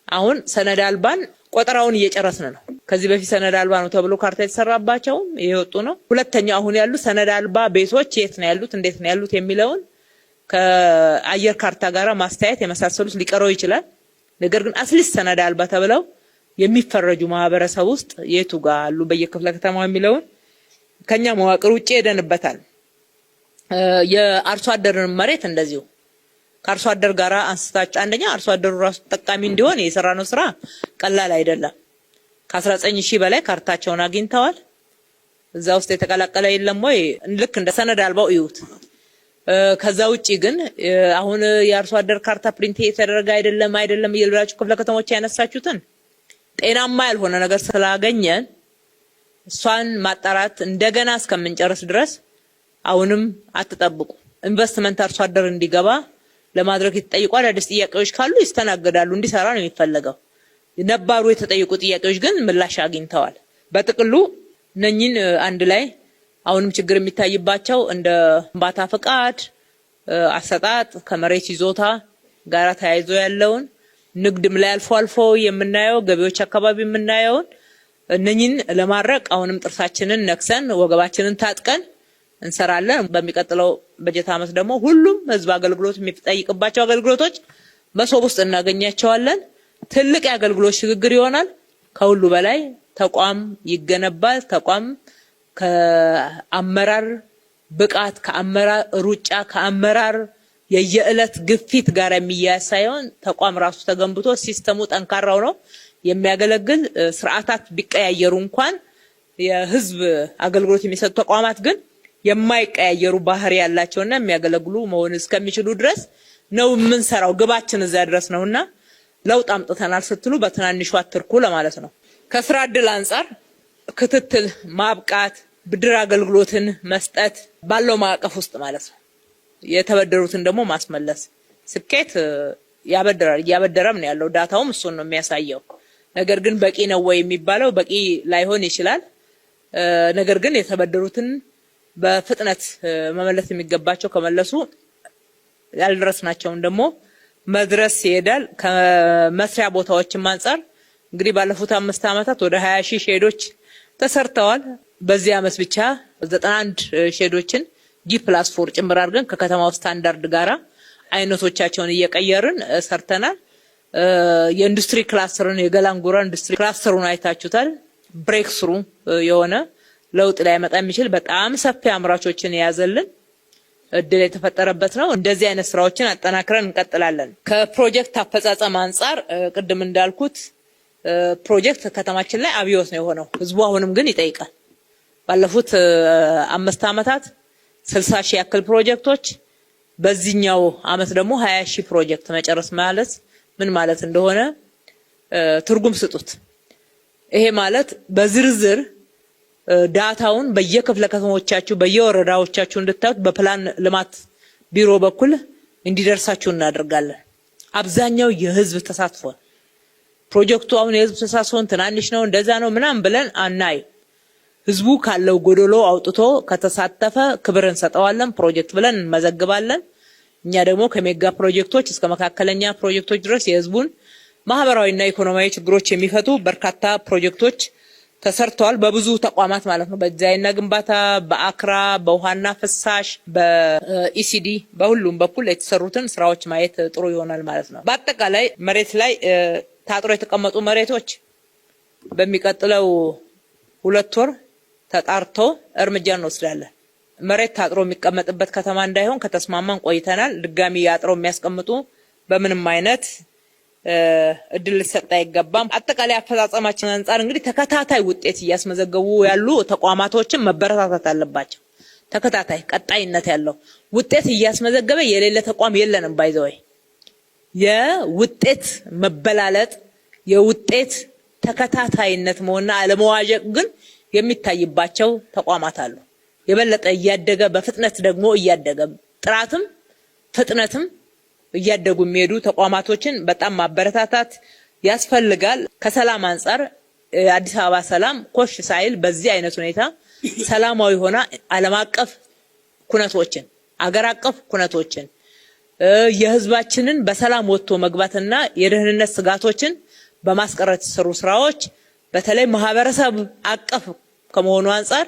አሁን ሰነድ አልባን ቆጠራውን እየጨረስን ነው። ከዚህ በፊት ሰነድ አልባ ነው ተብሎ ካርታ የተሰራባቸው እየወጡ ነው። ሁለተኛው አሁን ያሉ ሰነድ አልባ ቤቶች የት ነው ያሉት እንዴት ነው ያሉት የሚለውን ከአየር ካርታ ጋራ ማስተያየት የመሳሰሉት ሊቀረው ይችላል። ነገር ግን አትሊስት ሰነድ አልባ ተብለው የሚፈረጁ ማህበረሰብ ውስጥ የቱ ጋር አሉ በየክፍለ ከተማው የሚለውን ከኛ መዋቅር ውጪ ሄደንበታል። የአርሶ አደርን መሬት እንደዚሁ ከአርሶ አደር ጋር አንስታችሁ አንደኛ አርሶ አደሩ ራሱ ተጠቃሚ እንዲሆን የሰራነው ስራ ቀላል አይደለም። ከ19000 በላይ ካርታቸውን አግኝተዋል። እዛ ውስጥ የተቀላቀለ የለም ወይ ልክ እንደ ሰነድ አልባው ይዩት። ከዛ ውጪ ግን አሁን የአርሶ አደር ካርታ ፕሪንት የተደረገ አይደለም እየልባችሁ ክፍለ ከተሞች ያነሳችሁትን ጤናማ ያልሆነ ነገር ስላገኘን እሷን ማጣራት እንደገና እስከምንጨርስ ድረስ አሁንም አትጠብቁ። ኢንቨስትመንት አርሶ አደር እንዲገባ ለማድረግ የተጠየቁ አዳዲስ ጥያቄዎች ካሉ ይስተናገዳሉ፣ እንዲሰራ ነው የሚፈልገው። ነባሩ የተጠየቁ ጥያቄዎች ግን ምላሽ አግኝተዋል። በጥቅሉ እነኚህን አንድ ላይ አሁንም ችግር የሚታይባቸው እንደ ግንባታ ፍቃድ አሰጣጥ ከመሬት ይዞታ ጋር ተያይዞ ያለውን ንግድም ላይ አልፎ የምናየው ገቢዎች አካባቢ የምናየውን እነኚህን ለማድረቅ አሁንም ጥርሳችንን ነክሰን ወገባችንን ታጥቀን እንሰራለን። በሚቀጥለው በጀት ዓመት ደግሞ ሁሉም ህዝብ አገልግሎት የሚጠይቅባቸው አገልግሎቶች መሶብ ውስጥ እናገኛቸዋለን። ትልቅ የአገልግሎት ሽግግር ይሆናል። ከሁሉ በላይ ተቋም ይገነባል። ተቋም ከአመራር ብቃት፣ ከአመራር ሩጫ፣ ከአመራር የየዕለት ግፊት ጋር የሚያያዝ ሳይሆን ተቋም ራሱ ተገንብቶ ሲስተሙ ጠንካራው ነው የሚያገለግል። ስርዓታት ቢቀያየሩ እንኳን የህዝብ አገልግሎት የሚሰጡ ተቋማት ግን የማይቀያየሩ ባህሪ ያላቸውና የሚያገለግሉ መሆን እስከሚችሉ ድረስ ነው የምንሰራው። ግባችን እዛ ድረስ ነውና ለውጥ አምጥተናል ስትሉ በትናንሹ አትርኩ ለማለት ነው። ከስራ ዕድል አንፃር ክትትል፣ ማብቃት፣ ብድር አገልግሎትን መስጠት ባለው ማዕቀፍ ውስጥ ማለት ነው። የተበደሩትን ደግሞ ማስመለስ ስኬት ያበደራል፣ እያበደረም ነው ያለው። ዳታውም እሱን ነው የሚያሳየው። ነገር ግን በቂ ነው ወይ የሚባለው በቂ ላይሆን ይችላል። ነገር ግን የተበደሩትን በፍጥነት መመለስ የሚገባቸው ከመለሱ ያልደረስናቸውን ደግሞ መድረስ ይሄዳል። ከመስሪያ ቦታዎችም አንፃር እንግዲህ ባለፉት 5 ዓመታት ወደ 20000 ሼዶች ተሰርተዋል። በዚህ ዓመት ብቻ 91 ሼዶችን G+4 ጭምር አድርገን ከከተማው ስታንዳርድ ጋራ አይነቶቻቸውን እየቀየርን ሰርተናል። የኢንዱስትሪ ክላስተርን የገላንጉራ ኢንዱስትሪ ክላስተሩን አይታችሁታል። ብሬክ ስሩ የሆነ ለውጥ ላይ ያመጣ የሚችል በጣም ሰፊ አምራቾችን የያዘልን እድል የተፈጠረበት ነው። እንደዚህ አይነት ስራዎችን አጠናክረን እንቀጥላለን። ከፕሮጀክት አፈጻጸም አንፃር ቅድም እንዳልኩት ፕሮጀክት ከተማችን ላይ አብዮት ነው የሆነው። ህዝቡ አሁንም ግን ይጠይቃል። ባለፉት 5 ዓመታት 60,000 ያክል ፕሮጀክቶች፣ በዚህኛው አመት ደግሞ 20,000 ፕሮጀክት መጨረስ ማለት ምን ማለት እንደሆነ ትርጉም ስጡት። ይሄ ማለት በዝርዝር ዳታውን በየክፍለ ከተሞቻችሁ በየወረዳዎቻችሁ እንድታዩት በፕላን ልማት ቢሮ በኩል እንዲደርሳችሁ እናደርጋለን። አብዛኛው የህዝብ ተሳትፎ ፕሮጀክቱ አሁን የህዝብ ተሳትፎን ትናንሽ ነው እንደዛ ነው ምናምን ብለን አናይ። ህዝቡ ካለው ጎዶሎ አውጥቶ ከተሳተፈ ክብር እንሰጠዋለን፣ ፕሮጀክት ብለን እንመዘግባለን። እኛ ደግሞ ከሜጋ ፕሮጀክቶች እስከ መካከለኛ ፕሮጀክቶች ድረስ የህዝቡን ማህበራዊና ኢኮኖሚያዊ ችግሮች የሚፈቱ በርካታ ፕሮጀክቶች ተሰርተዋል። በብዙ ተቋማት ማለት ነው። በዲዛይንና ግንባታ፣ በአክራ፣ በውሃና ፍሳሽ፣ በኢሲዲ በሁሉም በኩል የተሰሩትን ስራዎች ማየት ጥሩ ይሆናል ማለት ነው። በአጠቃላይ መሬት ላይ ታጥሮ የተቀመጡ መሬቶች በሚቀጥለው 2 ወር ተጣርቶ እርምጃ እንወስዳለን። መሬት ታጥሮ የሚቀመጥበት ከተማ እንዳይሆን ከተስማማን ቆይተናል። ድጋሚ ያጥሮ የሚያስቀምጡ በምንም አይነት እድል ሊሰጥ አይገባም። አጠቃላይ አፈጻጸማችን አንፃር እንግዲህ ተከታታይ ውጤት እያስመዘገቡ ያሉ ተቋማቶችን መበረታታት አለባቸው። ተከታታይ ቀጣይነት ያለው ውጤት እያስመዘገበ የሌለ ተቋም የለንም። ባይዘው የውጤት መበላለጥ የውጤት ተከታታይነት መሆንና አለመዋዠቅ ግን የሚታይባቸው ተቋማት አሉ። የበለጠ እያደገ በፍጥነት ደግሞ እያደገ ጥራትም ፍጥነትም እያደጉ የሚሄዱ ተቋማቶችን በጣም ማበረታታት ያስፈልጋል። ከሰላም አንፃር አዲስ አበባ ሰላም ኮሽ ሳይል በዚህ አይነት ሁኔታ ሰላማዊ ሆና ዓለም አቀፍ ኩነቶችን አገር አቀፍ ኩነቶችን የህዝባችንን በሰላም ወጥቶ መግባትና የደህንነት ስጋቶችን በማስቀረት የተሰሩ ስራዎች በተለይ ማህበረሰብ አቀፍ ከመሆኑ አንፃር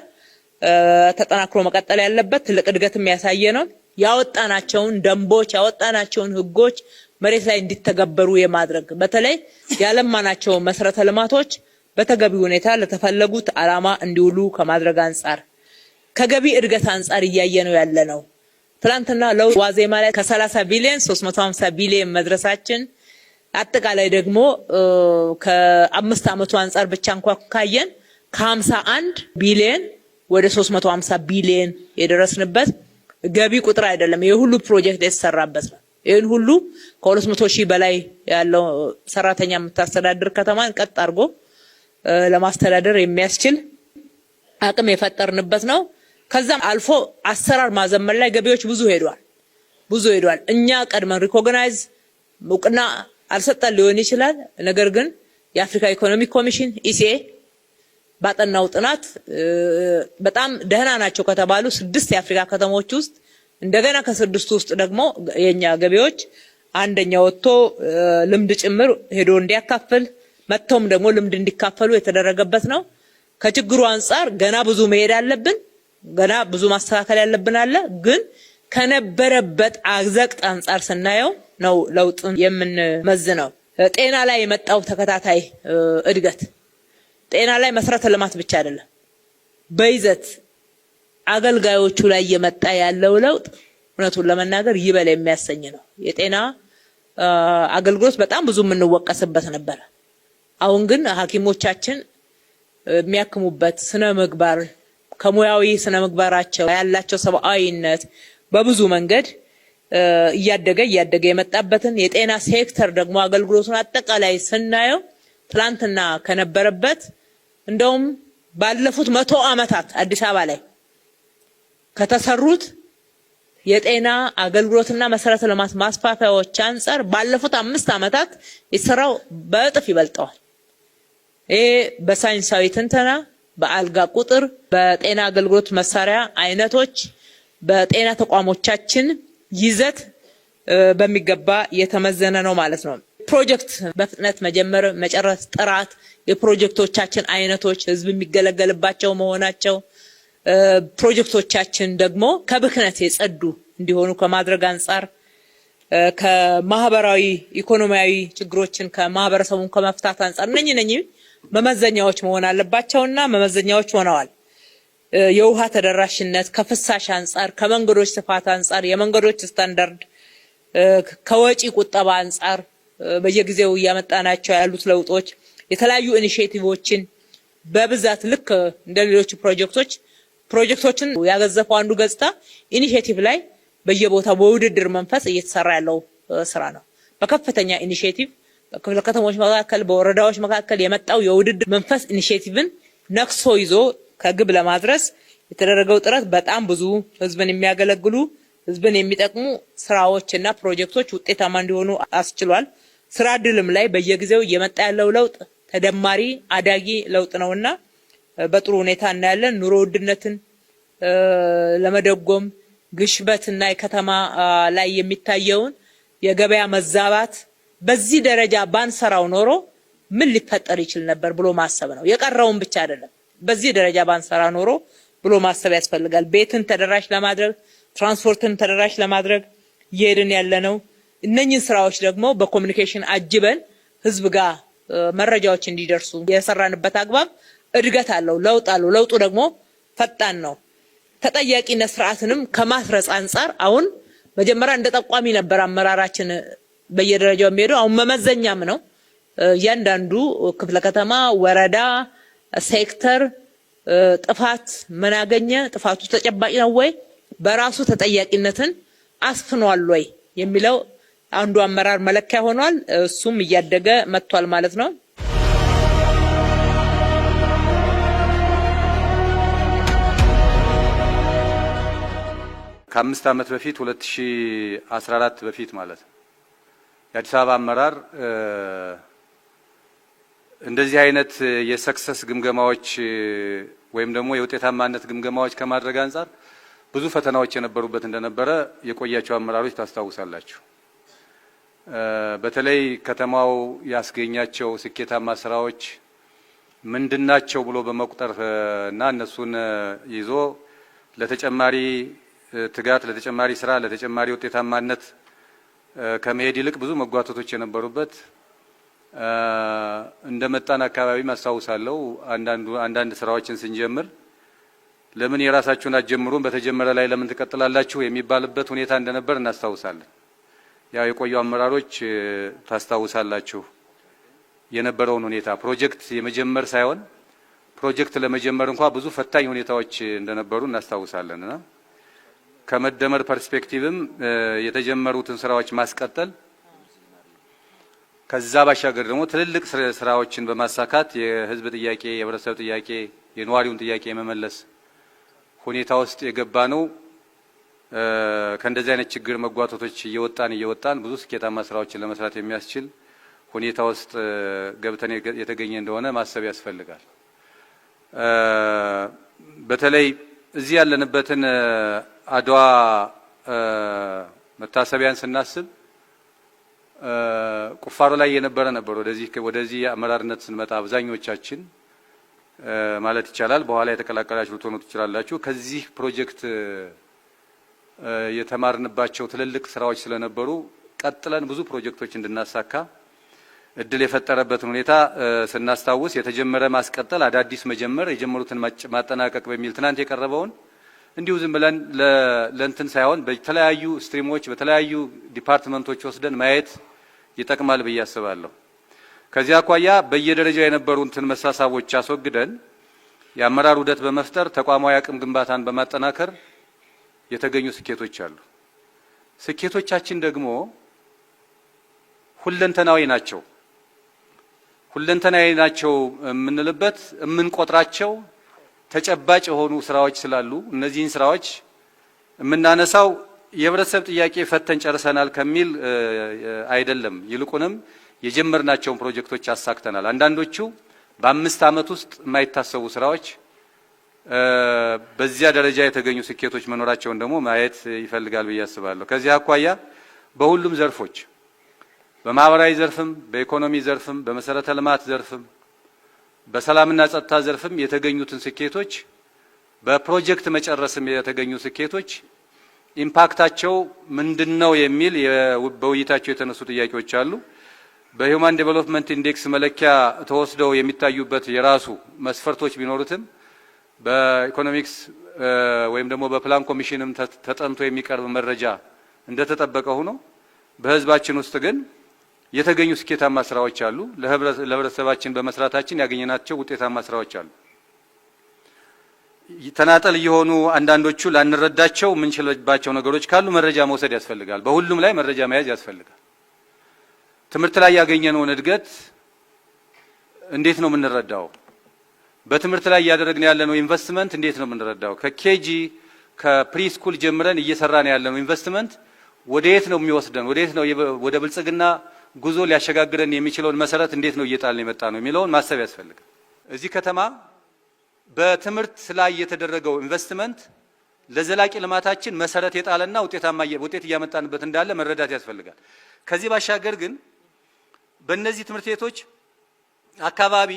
ተጠናክሮ መቀጠል ያለበት ትልቅ እድገትም ያሳየ ነው። ያወጣናቸውን ደንቦች ያወጣናቸውን ህጎች መሬት ላይ እንዲተገበሩ የማድረግ በተለይ ያለማናቸው መሰረተ ልማቶች በተገቢ ሁኔታ ለተፈለጉት ዓላማ እንዲውሉ ከማድረግ አንፃር ከገቢ እድገት አንፃር እያየነው ያለነው ትላንትና ለውጥ ዋዜማ ላይ ከ30 ቢሊዮን 350 ቢሊዮን መድረሳችን አጠቃላይ ደግሞ ከ5 ዓመቱ አንፃር ብቻ እንኳን ካየን ከ51 ቢሊዮን ወደ 350 ቢሊዮን የደረስንበት ገቢ ቁጥር አይደለም። ይሄ ሁሉ ፕሮጀክት የተሰራበት ነው። ይሄን ሁሉ ከ200,000 በላይ ያለው ሰራተኛ የምታስተዳድር ከተማን ቀጥ አድርጎ ለማስተዳደር የሚያስችል አቅም የፈጠርንበት ነው። ከዛም አልፎ አሰራር ማዘመን ላይ ገቢዎች ብዙ ሄዷል። እኛ ቀድመን ሪኮግናይዝ እውቅና አልሰጠን ሊሆን ይችላል። ነገር ግን የአፍሪካ ኢኮኖሚክ ኮሚሽን ኢሲኤ ባጠናው ጥናት በጣም ደህና ናቸው ከተባሉ 6 የአፍሪካ ከተሞች ውስጥ እንደገና ከ6 ውስጥ ደግሞ የኛ ገቢዎች አንደኛ ወጥቶ ልምድ ጭምር ሄዶ እንዲያካፍል መጥተውም ደግሞ ልምድ እንዲካፈሉ የተደረገበት ነው። ከችግሩ አንፃር ገና ብዙ መሄድ አለብን። ገና ብዙ ማስተካከል ያለብን አለ። ግን ከነበረበት አግዘቅት አንፃር ስናየው ነው ለውጥን የምንመዝነው። ጤና ላይ የመጣው ተከታታይ እድገት ጤና ላይ መሰረተ ልማት ብቻ አይደለም፣ በይዘት አገልጋዮቹ ላይ የመጣ ያለው ለውጥ እውነቱን ለመናገር ይበል የሚያሰኝ ነው። የጤና አገልግሎት በጣም ብዙ የምንወቀስበት ነበር። አሁን ግን ሐኪሞቻችን የሚያክሙበት ስነ ምግባር ከሙያዊ ስነ ምግባራቸው ያላቸው ሰብአዊነት በብዙ መንገድ እያደገ የመጣበትን የጤና ሴክተር ደግሞ አገልግሎቱን አጠቃላይ ስናየው ትላንትና ከነበረበት እንደውም ባለፉት 100 ዓመታት አዲስ አበባ ላይ ከተሰሩት የጤና አገልግሎትና መሰረተ ልማት ማስፋፊያዎች አንፃር ባለፉት 5 ዓመታት የተሰራው በእጥፍ ይበልጠዋል። ይሄ በሳይንሳዊ ትንተና፣ በአልጋ ቁጥር፣ በጤና አገልግሎት መሳሪያ አይነቶች፣ በጤና ተቋሞቻችን ይዘት በሚገባ የተመዘነ ነው ማለት ነው። ፕሮጀክት በፍጥነት መጀመር፣ መጨረስ፣ ጥራት፣ የፕሮጀክቶቻችን አይነቶች ህዝብ የሚገለገልባቸው መሆናቸው፣ ፕሮጀክቶቻችን ደግሞ ከብክነት የጸዱ እንዲሆኑ ከማድረግ አንፃር ከማህበራዊ ኢኮኖሚያዊ ችግሮችን ከማህበረሰቡን ከመፍታት አንፃር እነኚህ መመዘኛዎች መሆን አለባቸውና መመዘኛዎች ሆነዋል። የውሃ ተደራሽነት ከፍሳሽ አንፃር፣ ከመንገዶች ስፋት አንፃር፣ የመንገዶች ስታንዳርድ፣ ከወጪ ቁጠባ አንፃር በየጊዜው እያመጣናቸው ያሉት ለውጦች የተለያዩ ኢኒሼቲቮችን በብዛት ልክ እንደሌሎች ፕሮጀክቶችን ያገዘፈው አንዱ ገጽታ ኢኒሼቲቭ ላይ በየቦታው በውድድር መንፈስ እየተሰራ ያለው ስራ ነው። በከፍተኛ ኢኒሼቲቭ በክፍለ ከተሞች መካከል በወረዳዎች መካከል የመጣው የውድድር መንፈስ ኢኒሼቲቭን ነክሶ ይዞ ከግብ ለማድረስ የተደረገው ጥረት በጣም ብዙ ህዝብን የሚያገለግሉ ህዝብን የሚጠቅሙ ስራዎችና ፕሮጀክቶች ውጤታማ እንዲሆኑ አስችሏል። ስራ ዕድልም ላይ በየጊዜው እየመጣ ያለው ለውጥ ተደማሪ አዳጊ ለውጥ ነውና በጥሩ ሁኔታ እናያለን። ኑሮ ውድነትን ለመደጎም ግሽበትና የከተማ ላይ የሚታየውን የገበያ መዛባት በዚህ ደረጃ ባንሰራው ኖሮ ምን ሊፈጠር ይችል ነበር ብሎ ማሰብ ነው። የቀረውን ብቻ አይደለም፣ በዚህ ደረጃ ባንሰራ ኖሮ ብሎ ማሰብ ያስፈልጋል። ቤትን ተደራሽ ለማድረግ ትራንስፖርትን ተደራሽ ለማድረግ እየሄድን ያለነው እነኚህ ስራዎች ደግሞ በኮሙኒኬሽን አጅበን ህዝብ ጋር መረጃዎች እንዲደርሱ የሰራንበት አግባብ እድገት አለው፣ ለውጥ አለው። ለውጡ ደግሞ ፈጣን ነው። ተጠያቂነት ስርዓትንም ከማስረጽ አንፃር አሁን መጀመሪያ እንደ ጠቋሚ ነበር አመራራችን በየደረጃው የሚሄደው፣ አሁን መመዘኛም ነው። እያንዳንዱ ክፍለ ከተማ፣ ወረዳ፣ ሴክተር ጥፋት ምን አገኘ፣ ጥፋቱ ተጨባጭ ነው ወይ፣ በራሱ ተጠያቂነትን አስፍኗል ወይ የሚለው አንዱ አመራር መለኪያ ሆኗል። እሱም እያደገ መጥቷል ማለት ነው። ከ5 ዓመት በፊት 2014 በፊት ማለት ነው የአዲስ አበባ አመራር እንደዚህ አይነት የሰክሰስ ግምገማዎች ወይም ደግሞ የውጤታማነት ግምገማዎች ከማድረግ አንፃር ብዙ ፈተናዎች የነበሩበት እንደነበረ የቆያቸው አመራሮች ታስታውሳላችሁ። በተለይ ከተማው ያስገኛቸው ስኬታማ ስራዎች ምንድናቸው ብሎ በመቁጠር እና እነሱን ይዞ ለተጨማሪ ትጋት፣ ለተጨማሪ ስራ፣ ለተጨማሪ ውጤታማነት ከመሄድ ይልቅ ብዙ መጓተቶች የነበሩበት እንደመጣን አካባቢ ማስታውሳለሁ። አንዳንድ ስራዎችን ስንጀምር ለምን የራሳችሁን አትጀምሩም በተጀመረ ላይ ለምን ትቀጥላላችሁ የሚባልበት ሁኔታ እንደነበር እናስታውሳለን። ያው የቆዩ አመራሮች ታስታውሳላችሁ የነበረውን ሁኔታ ፕሮጀክት የመጀመር ሳይሆን ፕሮጀክት ለመጀመር እንኳን ብዙ ፈታኝ ሁኔታዎች እንደነበሩ እናስታውሳለንና ከመደመር ፐርስፔክቲቭም የተጀመሩትን ስራዎች ማስቀጠል ከዛ ባሻገር ደግሞ ትልልቅ ስራዎችን በማሳካት የህዝብ ጥያቄ የህብረተሰብ ጥያቄ የነዋሪውን ጥያቄ የመመለስ ሁኔታ ውስጥ የገባ ነው። ከእንደዚህ አይነት ችግር መጓተቶች እየወጣን ብዙ ስኬታማ ስራዎችን ለመስራት የሚያስችል ሁኔታ ውስጥ ገብተን የተገኘ እንደሆነ ማሰብ ያስፈልጋል። በተለይ እዚህ ያለንበትን አድዋ መታሰቢያን ስናስብ ቁፋሮ ላይ የነበረ ነበር። ወደዚህ አመራርነት ስንመጣ አብዛኞቻችን ማለት ይቻላል በኋላ የተቀላቀላችሁ ልትሆኑ ትችላላችሁ። ከዚህ ፕሮጀክት የተማርንባቸው ትልልቅ ስራዎች ስለነበሩ ቀጥለን ብዙ ፕሮጀክቶች እንድናሳካ እድል የፈጠረበትን ሁኔታ ስናስታውስ የተጀመረ ማስቀጠል፣ አዳዲስ መጀመር፣ የጀመሩትን ማጠናቀቅ በሚል ትናንት የቀረበውን እንዲሁ ዝም ብለን ለእንትን ሳይሆን በተለያዩ ስትሪሞች በተለያዩ ዲፓርትመንቶች ወስደን ማየት ይጠቅማል ብዬ አስባለሁ። ከዚያ አኳያ በየደረጃው የነበሩትን መሳሳቦች አስወግደን የአመራር ውህደት በመፍጠር ተቋማዊ አቅም ግንባታን በማጠናከር የተገኙ ስኬቶች አሉ። ስኬቶቻችን ደግሞ ሁለንተናዊ ናቸው። ሁለንተናዊ ናቸው የምንልበት የምንቆጥራቸው ተጨባጭ የሆኑ ስራዎች ስላሉ እነዚህን ስራዎች የምናነሳው የህብረተሰብ ጥያቄ ፈተን ጨርሰናል ከሚል አይደለም። ይልቁንም የጀመርናቸውን ፕሮጀክቶች አሳክተናል። አንዳንዶቹ በ5 ዓመት ውስጥ የማይታሰቡ ስራዎች በዚያ ደረጃ የተገኙ ስኬቶች መኖራቸውን ደግሞ ማየት ይፈልጋል ብዬ አስባለሁ። ከዚህ አኳያ በሁሉም ዘርፎች በማህበራዊ ዘርፍም በኢኮኖሚ ዘርፍም በመሰረተ ልማት ዘርፍም በሰላምና ጸጥታ ዘርፍም የተገኙትን ስኬቶች በፕሮጀክት መጨረስም የተገኙ ስኬቶች ኢምፓክታቸው ምንድነው የሚል በውይይታቸው የተነሱ ጥያቄዎች አሉ። በሂውማን ዴቨሎፕመንት ኢንዴክስ መለኪያ ተወስደው የሚታዩበት የራሱ መስፈርቶች ቢኖሩትም በኢኮኖሚክስ ወይም ደግሞ በፕላን ኮሚሽንም ተጠንቶ የሚቀርብ መረጃ እንደተጠበቀ ሆኖ በህዝባችን ውስጥ ግን የተገኙ ስኬታማ ስራዎች አሉ። ለህብረተሰባችን በመስራታችን ያገኘናቸው ውጤታማ ስራዎች አሉ። ተናጠል የሆኑ አንዳንዶቹ ላንረዳቸው የምንችልባቸው ነገሮች ካሉ መረጃ መውሰድ ያስፈልጋል። በሁሉም ላይ መረጃ መያዝ ያስፈልጋል። ትምህርት ላይ ያገኘነውን እድገት እንዴት ነው የምንረዳው? በትምህርት ላይ እያደረግን ያለነው ኢንቨስትመንት እንዴት ነው የምንረዳው? ከኬጂ ከፕሪስኩል ጀምረን እየሰራን ያለነው ኢንቨስትመንት ወደየት ነው የሚወስደን? ወደየት ነው ወደ ብልጽግና ጉዞ ሊያሸጋግረን የሚችለውን መሰረት እንዴት ነው እየጣልን የመጣ ነው የሚለውን ማሰብ ያስፈልጋል። እዚህ ከተማ በትምህርት ላይ የተደረገው ኢንቨስትመንት ለዘላቂ ልማታችን መሰረት የጣለና ውጤት እያመጣንበት እንዳለ መረዳት ያስፈልጋል። ከዚህ ባሻገር ግን በእነዚህ ትምህርት ቤቶች አካባቢ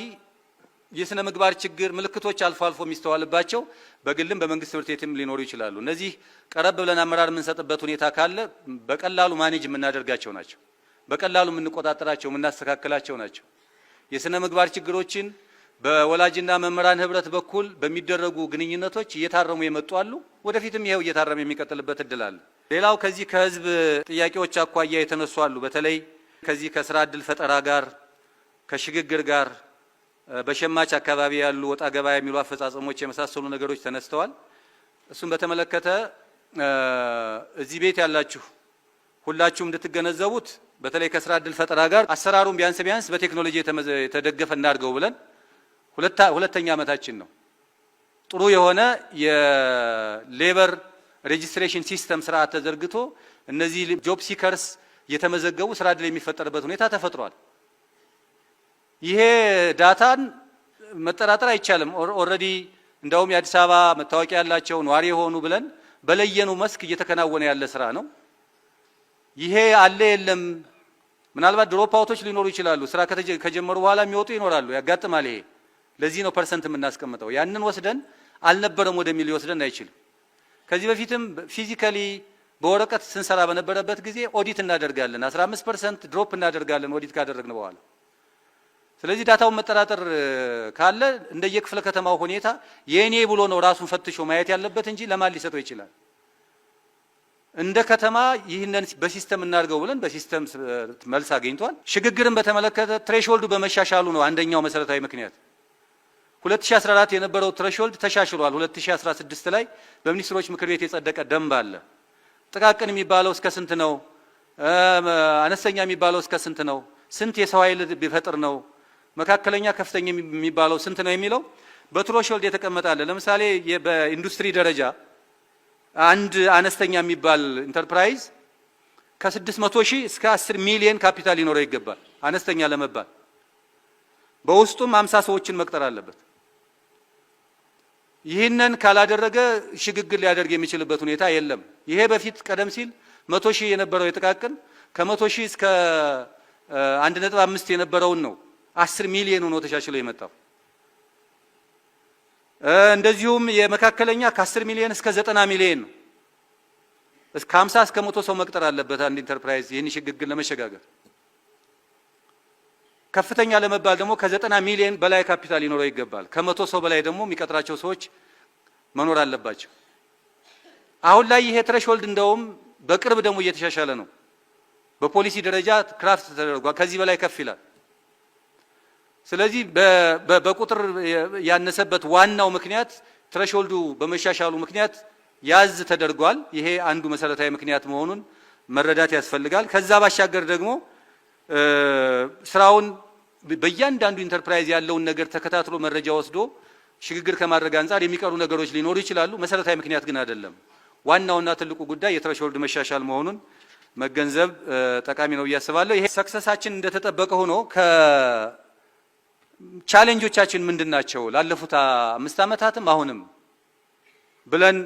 የስነ ምግባር ችግር ምልክቶች አልፎ አልፎ የሚስተዋልባቸው በግልም በመንግስት ትምህርት ቤትም ሊኖሩ ይችላሉ። እነዚህ ቀረብ ብለን አመራር የምንሰጥበት ሁኔታ ካለ በቀላሉ ማኔጅ የምናደርጋቸው ናቸው። በቀላሉ የምንቆጣጠራቸው የምናስተካክላቸው ናቸው። የስነ ምግባር ችግሮችን በወላጅና መምህራን ህብረት በኩል በሚደረጉ ግንኙነቶች እየታረሙ የመጡ አሉ። ወደፊትም ይሄው እየታረመ የሚቀጥልበት እድል አለ። ሌላው ከዚህ ከህዝብ ጥያቄዎች አኳያ የተነሱ አሉ። በተለይ ከዚህ ከስራ እድል ፈጠራ ጋር ከሽግግር ጋር በሸማች አካባቢ ያሉ ወጣ ገባ የሚሉ አፈጻጸሞች የመሳሰሉ ነገሮች ተነስተዋል። እሱን በተመለከተ እዚህ ቤት ያላችሁ ሁላችሁም እንድትገነዘቡት በተለይ ከስራ እድል ፈጠራ ጋር አሰራሩን ቢያንስ በቴክኖሎጂ የተደገፈ እናድርገው ብለን ሁለተኛ ዓመታችን ነው። ጥሩ የሆነ የሌበር ሬጂስትሬሽን ሲስተም ስርዓት ተዘርግቶ እነዚህ ጆብ ሲከርስ የተመዘገቡ ስራ እድል የሚፈጠርበት ሁኔታ ተፈጥሯል። ይሄ ዳታን መጠራጠር አይቻልም። ኦልሬዲ እንደውም የአዲስ አበባ መታወቂያ ያላቸው ነዋሪ የሆኑ ብለን በለየኑ መስክ እየተከናወነ ያለ ስራ ነው። ይሄ አለ የለም ምናልባት ድሮፕ አውቶች ሊኖሩ ይችላሉ። ስራ ከጀመሩ በኋላ የሚወጡ ይኖራሉ፣ ያጋጥማል። ይሄ ለዚህ ነው ፐርሰንት የምናስቀምጠው። ያንን ወስደን አልነበረም ወደሚል ሊወስደን አይችልም። ከዚህ በፊትም ፊዚካሊ በወረቀት ስንሰራ በነበረበት ጊዜ ኦዲት እናደርጋለን 15% ድሮፕ እናደርጋለን ኦዲት ካደረግን በኋላ። ስለዚህ ዳታውን መጠራጠር ካለ እንደየክፍለ ከተማው ሁኔታ የኔ ብሎ ነው ራሱን ፈትሾ ማየት ያለበት እንጂ ለማን ሊሰጠው ይችላል? እንደ ከተማ ይህንን በሲስተም እናድርገው ብለን በሲስተም መልስ አግኝቷል። ሽግግርን በተመለከተ ትሬሾልዱ በመሻሻሉ ነው አንደኛው መሰረታዊ ምክንያት። 2014 የነበረው ትሬሾልድ ተሻሽሏል። 2016 ላይ በሚኒስትሮች ምክር ቤት የጸደቀ ደንብ አለ። ጥቃቅን የሚባለው እስከ ስንት ነው? አነስተኛ የሚባለው እስከ ስንት ነው? ስንት የሰው ኃይል ቢፈጥር ነው? መካከለኛ ከፍተኛ የሚባለው ስንት ነው የሚለው በትሬሾልድ የተቀመጠ አለ። ለምሳሌ በኢንዱስትሪ ደረጃ አንድ አነስተኛ የሚባል ኢንተርፕራይዝ ከ600 ሺህ እስከ 10 ሚሊዮን ካፒታል ሊኖረው ይገባል አነስተኛ ለመባል። በውስጡም 50 ሰዎችን መቅጠር አለበት። ይህንን ካላደረገ ሽግግር ሊያደርግ የሚችልበት ሁኔታ የለም። ይሄ በፊት ቀደም ሲል 100 ሺህ የነበረው የጥቃቅን ከ100 ሺህ እስከ 1.5 የነበረውን ነው 10 ሚሊዮን ሆኖ ተሻሽሎ የመጣው። እንደዚሁም የመካከለኛ ከ10 ሚሊዮን እስከ 90 ሚሊዮን ነው። እስከ 50 እስከ 100 ሰው መቅጠር አለበት አንድ ኢንተርፕራይዝ ይህን ሽግግር ለመሸጋገር። ከፍተኛ ለመባል ደግሞ ከ90 ሚሊዮን በላይ ካፒታል ሊኖረው ይገባል። ከ100 ሰው በላይ ደግሞ የሚቀጥራቸው ሰዎች መኖር አለባቸው። አሁን ላይ ይሄ ትሬሾልድ እንደውም በቅርብ ደግሞ እየተሻሻለ ነው። በፖሊሲ ደረጃ ክራፍት ተደርጓል። ከዚህ በላይ ከፍ ይላል። ስለዚህ በቁጥር ያነሰበት ዋናው ምክንያት ትሬሾልዱ በመሻሻሉ ምክንያት ያዝ ተደርጓል። ይሄ አንዱ መሰረታዊ ምክንያት መሆኑን መረዳት ያስፈልጋል። ከዛ ባሻገር ደግሞ ስራውን በእያንዳንዱ ኢንተርፕራይዝ ያለውን ነገር ተከታትሎ መረጃ ወስዶ ሽግግር ከማድረግ አንጻር የሚቀሩ ነገሮች ሊኖሩ ይችላሉ። መሰረታዊ ምክንያት ግን አይደለም። ዋናውና ትልቁ ጉዳይ የትሬሾልድ መሻሻል መሆኑን መገንዘብ ጠቃሚ ነው ብዬ አስባለሁ። ይሄ ሰክሰሳችን እንደተጠበቀ ሆኖ ቻሌንጆቻችን ምንድናቸው ላለፉት 5 ዓመታትም አሁንም ብለን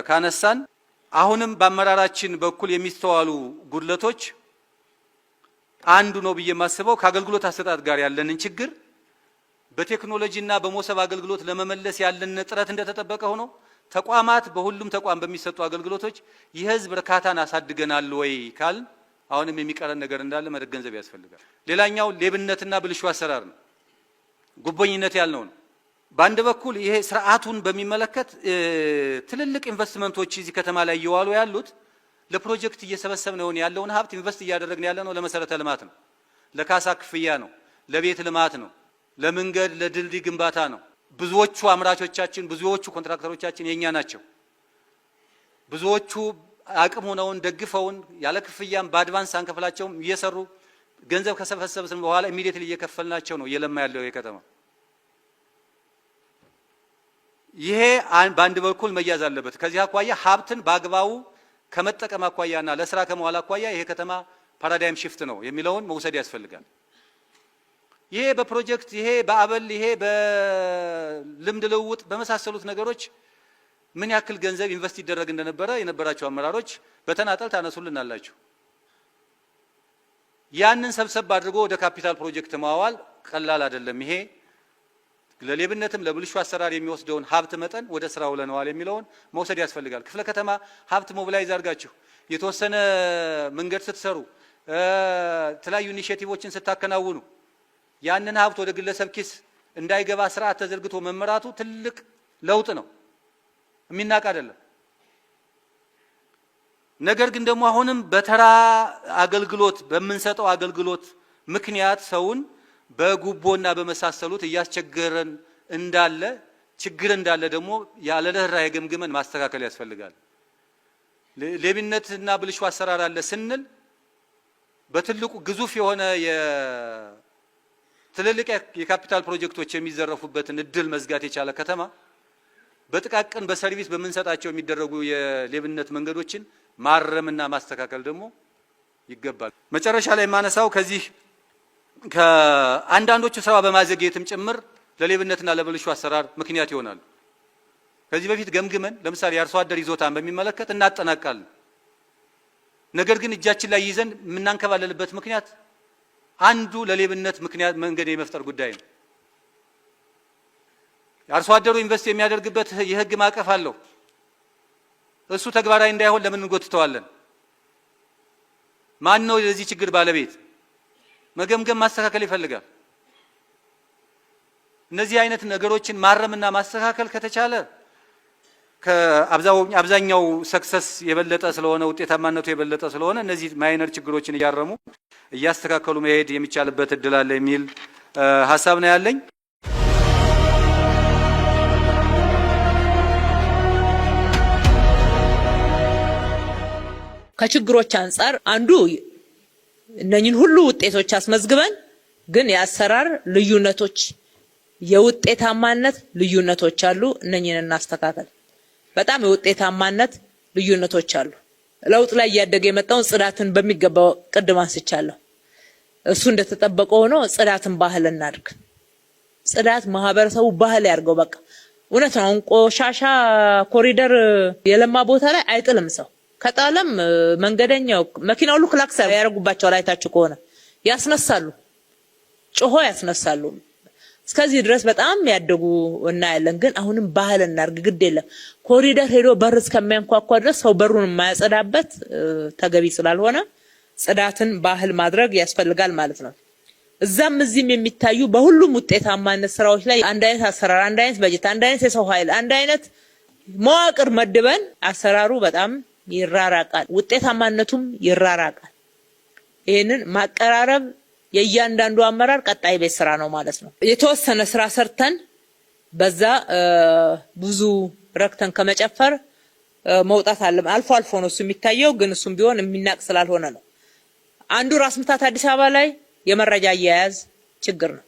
ካነሳን አሁንም በአመራራችን በኩል የሚስተዋሉ ጉድለቶች አንዱ ነው ብዬ የማስበው ከአገልግሎት አሰጣጥ ጋር ያለንን ችግር በቴክኖሎጂና በሞሰብ አገልግሎት ለመመለስ ያለን ጥረት እንደተጠበቀ ሆኖ ተቋማት በሁሉም ተቋም በሚሰጡ አገልግሎቶች የህዝብ እርካታን አሳድገናል ወይ ካል አሁንም የሚቀረን ነገር እንዳለ መገንዘብ ያስፈልጋል። ሌላኛው ሌብነትና ብልሹ አሰራር ነው። ጉቦኝነት ያልነው ነው። በአንድ በኩል ይሄ ስርዓቱን በሚመለከት ትልልቅ ኢንቨስትመንቶች እዚህ ከተማ ላይ እየዋሉ ያሉት ለፕሮጀክት እየሰበሰብነው ያለውን ሀብት ኢንቨስት እያደረግን ያለነው ለመሰረተ ልማት ነው፣ ለካሳ ክፍያ ነው፣ ለቤት ልማት ነው፣ ለመንገድ ለድልድይ ግንባታ ነው። ብዙዎቹ አምራቾቻችን ብዙዎቹ ኮንትራክተሮቻችን የኛ ናቸው። ብዙዎቹ አቅም ሆነውን ደግፈውን ያለ ክፍያም በአድቫንስ አንከፍላቸውም እየሰሩ ገንዘብ ከሰበሰብን በኋላ ኢሚዲየትሊ እየከፈልናቸው ነው እየለማ ያለው የከተማ። ይሄ በአንድ በኩል መያዝ አለበት። ከዚህ አኳያ ሀብትን በአግባቡ ከመጠቀም አኳያና ለስራ ከመዋል አኳያ ይሄ ከተማ ፓራዳይም ሽፍት ነው የሚለውን መውሰድ ያስፈልጋል። ይሄ በፕሮጀክት ይሄ በአበል ይሄ በልምድ ልውውጥ በመሳሰሉት ነገሮች ምን ያክል ገንዘብ ኢንቨስት ይደረግ እንደነበረ የነበራቸው አመራሮች በተናጠል ታነሱልናላችሁ። ያንን ሰብሰብ አድርጎ ወደ ካፒታል ፕሮጀክት ማዋል ቀላል አይደለም። ይሄ ለሌብነትም ለብልሹ አሰራር የሚወስደውን ሀብት መጠን ወደ ስራው ለነዋል የሚለውን መውሰድ ያስፈልጋል። ክፍለ ከተማ ሀብት ሞቢላይዝ አድርጋችሁ የተወሰነ መንገድ ስትሰሩ የተለያዩ ኢኒሼቲቮችን ስታከናውኑ ያንን ሀብት ወደ ግለሰብ ኪስ እንዳይገባ ስርዓት ተዘርግቶ መመራቱ ትልቅ ለውጥ ነው፣ የሚናቅ አይደለም። ነገር ግን ደግሞ አሁንም በተራ አገልግሎት በምንሰጠው አገልግሎት ምክንያት ሰውን በጉቦና በመሳሰሉት እያስቸገረን እንዳለ ችግር እንዳለ ደግሞ ያለ ርህራሄ ገምግመን ማስተካከል ያስፈልጋል። ሌብነትና ብልሹ አሰራር አለ ስንል በትልቁ ግዙፍ የሆነ ትልልቅ የካፒታል ፕሮጀክቶች የሚዘረፉበትን እድል መዝጋት የቻለ ከተማ በጥቃቅን በሰርቪስ በመንሰጣቸው የሚደረጉ የሌብነት መንገዶችን ማረምና ማስተካከል ደግሞ ይገባል። መጨረሻ ላይ ማነሳው ከዚህ ከአንዳንዶቹ ስራ በማዘግየትም ጭምር ለሌብነትና ለብልሹ አሰራር ምክንያት ይሆናሉ። ከዚህ በፊት ገምግመን ለምሳሌ የአርሶ አደር ይዞታን በሚመለከት እናጠናቃለን። ነገር ግን እጃችን ላይ ይዘን የምናንከባለልበት ምክንያት አንዱ ለሌብነት ምክንያት መንገድ የመፍጠር ጉዳይ ነው። የአርሶ አደሩ ኢንቨስት የሚያደርግበት የህግ ማዕቀፍ አለው። እሱ ተግባራዊ እንዳይሆን ለምን እንጎትተዋለን? ማን ነው የዚህ ችግር ባለቤት? መገምገም ማስተካከል ይፈልጋል። እነዚህ አይነት ነገሮችን ማረምና ማስተካከል ከተቻለ ከአብዛኛው ሰክሰስ የበለጠ ስለሆነ ውጤታማነቱ የበለጠ ስለሆነ እነዚህ ማይነር ችግሮችን እያረሙ እያስተካከሉ መሄድ የሚቻልበት እድል አለ የሚል ሐሳብ ነው ያለኝ። ከችግሮች አንፃር አንዱ እነኚህን ሁሉ ውጤቶች አስመዝግበን ግን የአሰራር ልዩነቶች የውጤታማነት ልዩነቶች አሉ። እነኚህን እናስተካከል። በጣም የውጤታማነት ልዩነቶች አሉ። ለውጥ ላይ እያደገ የመጣውን ጽዳትን በሚገባው ቅድም አንስቻለሁ። እሱ እንደተጠበቀ ሆኖ ጽዳትን ባህል እናድርግ። ጽዳት ማህበረሰቡ ባህል ያርገው። በቃ እውነት ነው። ቆሻሻ ኮሪደር የለማ ቦታ ላይ አይጥልም ሰው። ከጣለም መንገደኛው መኪናው ሁሉ ክላክስ ያደርጉባቸው አይታችሁ ከሆነ ያስነሳሉ፣ ጮሆ ያስነሳሉ። እስከዚህ ድረስ በጣም ያደጉ እናያለን። ግን አሁንም ባህል እናርግ። ግድ የለም ኮሪደር ሄዶ በር እስከሚያንኳኳ ድረስ ሰው በሩን የማያጸዳበት ተገቢ ስላልሆነ ጽዳትን ባህል ማድረግ ያስፈልጋል ማለት ነው። እዛም እዚህም የሚታዩ በሁሉም ውጤታማነት ስራዎች ላይ አንድ አይነት አሰራር፣ አንድ አይነት በጀት፣ አንድ አይነት የሰው ኃይል፣ አንድ አይነት መዋቅር መድበን አሰራሩ በጣም ይራራቃል፣ ውጤታማነቱም ይራራቃል። ይሄንን ማቀራረብ የእያንዳንዱ አመራር ቀጣይ ቤት ስራ ነው ማለት ነው። የተወሰነ ስራ ሰርተን በዛ ብዙ ረክተን ከመጨፈር መውጣት አለ። አልፎ አልፎ ነው እሱ የሚታየው፣ ግን እሱም ቢሆን የሚናቅ ስላልሆነ ነው። አንዱ ራስ ምታት አዲስ አበባ ላይ የመረጃ አያያዝ ችግር ነው።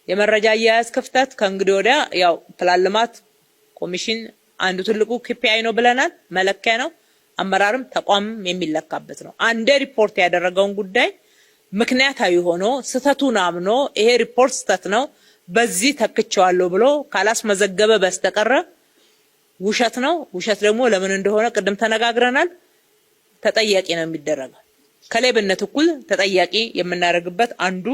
የመረጃ አያያዝ ክፍተት ከእንግዲህ ወዲያ ያው ፕላን ልማት ኮሚሽን አንዱ ትልቁ KPI ነው ብለናል። መለኪያ ነው። አመራርም ተቋምም የሚለካበት ነው። አንዴ ሪፖርት ያደረገውን ጉዳይ ምክንያታዊ ሆኖ ስተቱን አምኖ ይሄ ሪፖርት ስተት ነው በዚህ ተክቼዋለሁ ብሎ ካላስመዘገበ በስተቀር ውሸት ነው። ውሸት ደግሞ ለምን እንደሆነ ቅድም ተነጋግረናል። ተጠያቂ ነው የሚደረገው። ከሌብነት እኩል ተጠያቂ የምናደርግበት አንዱ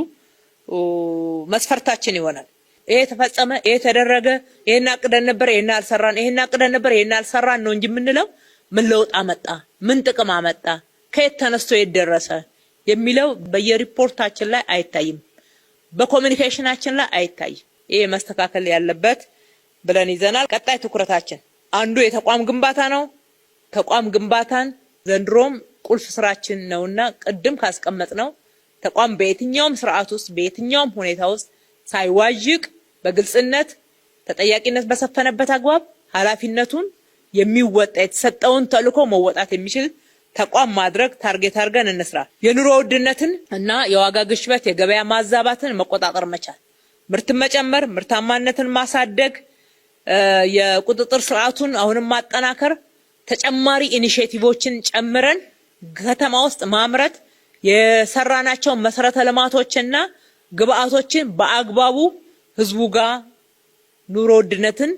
መስፈርታችን ይሆናል። ይሄ ተፈጸመ፣ ይሄ ተደረገ፣ ይሄን አቅደን ነበር፣ ይሄን አልሰራን፣ ይሄን አቅደን ነበር፣ ይሄን አልሰራን ነው እንጂ የምንለው ምን ለውጥ አመጣ፣ ምን ጥቅም አመጣ፣ ከየት ተነስቶ የት ደረሰ የሚለው በየሪፖርታችን ላይ አይታይም፣ በኮሙኒኬሽናችን ላይ አይታይም። ይሄ መስተካከል ያለበት ብለን ይዘናል። ቀጣይ ትኩረታችን አንዱ የተቋም ግንባታ ነው። ተቋም ግንባታን ዘንድሮም ቁልፍ ስራችን ነውና ቅድም ካስቀመጥነው ተቋም በየትኛውም ስርዓት ውስጥ በየትኛውም ሁኔታ ውስጥ ሳይዋዥቅ በግልጽነት ተጠያቂነት በሰፈነበት አግባብ ኃላፊነቱን የሚወጣ የተሰጠውን ተልዕኮ መወጣት የሚችል ተቋም ማድረግ ታርጌት አድርገን እንስራ። የኑሮ ውድነትን እና የዋጋ ግሽበት የገበያ ማዛባትን መቆጣጠር መቻል፣ ምርትን መጨመር፣ ምርታማነትን ማሳደግ፣ የቁጥጥር ስርዓቱን አሁንም ማጠናከር፣ ተጨማሪ ኢኒሼቲቮችን ጨምረን ከተማ ውስጥ ማምረት፣ የሰራናቸው መሰረተ ልማቶችና ግብአቶችን በአግባቡ ህዝቡ ጋር ኑሮ ውድነትን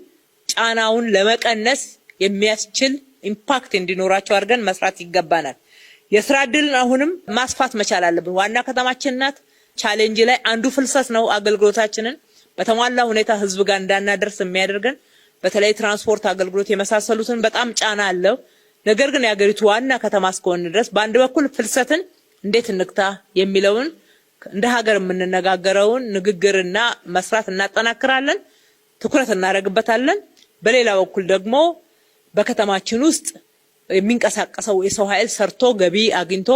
ጫናውን ለመቀነስ የሚያስችል ኢምፓክት እንዲኖራቸው አድርገን መስራት ይገባናል። የስራ ዕድልን አሁንም ማስፋት መቻል አለብን። ዋና ከተማችን ናት። ቻሌንጅ ላይ አንዱ ፍልሰት ነው። አገልግሎታችንን በተሟላ ሁኔታ ህዝብ ጋር እንዳናደርስ የሚያደርገን በተለይ ትራንስፖርት አገልግሎት የመሳሰሉትን በጣም ጫና አለው። ነገር ግን የሀገሪቱ ዋና ከተማ እስከሆነ ድረስ በአንድ በኩል ፍልሰትን እንዴት እንግታ የሚለውን እንደ ሀገር የምንነጋገረውን ንግግርና መስራት እናጠናክራለን፣ ትኩረት እናደርግበታለን። በሌላ በኩል ደግሞ በከተማችን ውስጥ የሚንቀሳቀሰው የሰው ኃይል ሰርቶ ገቢ አግኝቶ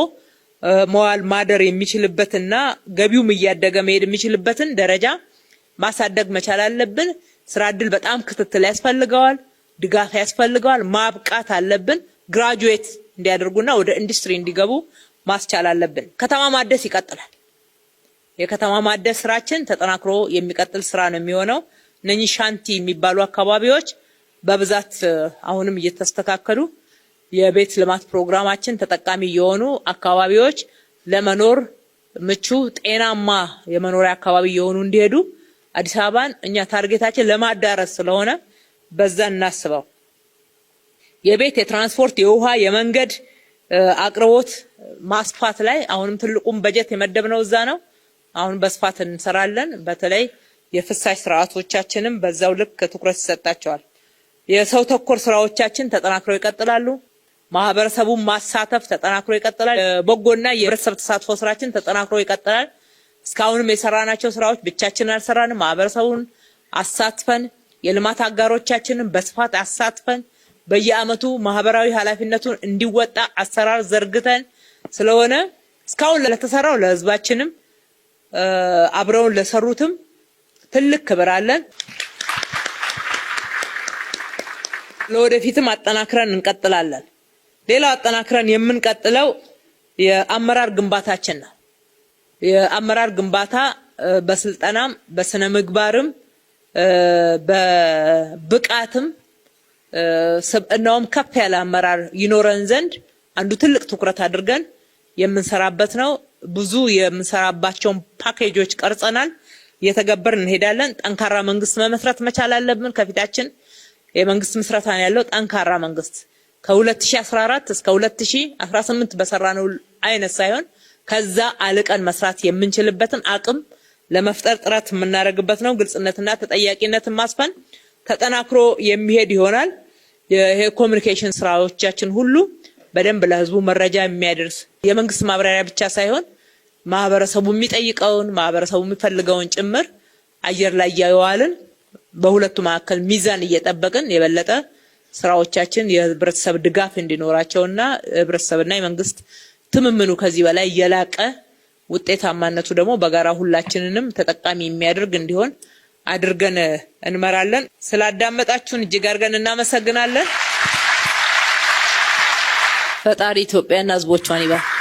መዋል ማደር የሚችልበትና ገቢውም እያደገ መሄድ የሚችልበትን ደረጃ ማሳደግ መቻል አለብን። ስራ ዕድል በጣም ክትትል ያስፈልገዋል፣ ድጋፍ ያስፈልገዋል። ማብቃት አለብን። ግራጁዌት እንዲያደርጉና ወደ ኢንዱስትሪ እንዲገቡ ማስቻል አለብን። ከተማ ማደስ ይቀጥላል። የከተማ ማደስ ስራችን ተጠናክሮ የሚቀጥል ስራ ነው የሚሆነው። እነኚህ ሻንቲ የሚባሉ አካባቢዎች በብዛት አሁንም እየተስተካከሉ የቤት ልማት ፕሮግራማችን ተጠቃሚ የሆኑ አካባቢዎች ለመኖር ምቹ ጤናማ የመኖሪያ አካባቢ የሆኑ እንዲሄዱ አዲስ አበባን እኛ ታርጌታችን ለማዳረስ ስለሆነ በዛ እናስበው። የቤት የትራንስፖርት የውሃ የመንገድ አቅርቦት ማስፋት ላይ አሁንም ትልቁም በጀት የመደብነው እዛ ነው። አሁን በስፋት እንሰራለን። በተለይ የፍሳሽ ስርዓቶቻችንም በዛው ልክ ትኩረት ይሰጣቸዋል። የሰው ተኮር ስራዎቻችን ተጠናክረው ይቀጥላሉ። ማህበረሰቡን ማሳተፍ ተጠናክሮ ይቀጥላል። በጎና የህብረተሰብ ተሳትፎ ስራችን ተጠናክሮ ይቀጥላል። እስካሁንም የሰራናቸው ስራዎች ብቻችንን አልሰራንም። ማህበረሰቡን አሳትፈን የልማት አጋሮቻችንን በስፋት አሳትፈን በየአመቱ ማህበራዊ ኃላፊነቱን እንዲወጣ አሰራር ዘርግተን ስለሆነ እስካሁን ለተሰራው ለህዝባችንም አብረውን ለሰሩትም ትልቅ ክብር አለን። ለወደፊትም አጠናክረን እንቀጥላለን። ሌላው አጠናክረን የምንቀጥለው የአመራር ግንባታችን ነው። የአመራር ግንባታ በስልጠናም በስነ ምግባርም በብቃትም ስብዕናውም ከፍ ያለ አመራር ይኖረን ዘንድ አንዱ ትልቅ ትኩረት አድርገን የምንሰራበት ነው። ብዙ የምንሰራባቸውን ፓኬጆች ቀርጸናል፣ እየተገበርን እንሄዳለን። ጠንካራ መንግስት መመስረት መቻል አለብን። ከፊታችን የመንግስት ምስረታ ያለው ጠንካራ መንግስት ከ2014 እስከ 2018 በሰራነው አይነት ሳይሆን ከዛ አልቀን መስራት የምንችልበትን አቅም ለመፍጠር ጥረት የምናደርግበት ነው። ግልጽነትና ተጠያቂነትን ማስፈን ተጠናክሮ የሚሄድ ይሆናል። የኮሙኒኬሽን ስራዎቻችን ሁሉ በደንብ ለህዝቡ መረጃ የሚያደርስ የመንግስት ማብራሪያ ብቻ ሳይሆን ማህበረሰቡ የሚጠይቀውን ማህበረሰቡ የሚፈልገውን ጭምር አየር ላይ ያዋልን በሁለቱ መካከል ሚዛን እየጠበቅን የበለጠ ስራዎቻችን የህብረተሰብ ድጋፍ እንዲኖራቸውና ህብረተሰብና የመንግስት ትምምኑ ከዚህ በላይ የላቀ ውጤታማነቱ ደግሞ በጋራ ሁላችንንም ተጠቃሚ የሚያደርግ እንዲሆን አድርገን እንመራለን። ስላዳመጣችሁን እጅግ አድርገን እናመሰግናለን። ፈጣሪ ኢትዮጵያና ህዝቦቿን ይባርክ።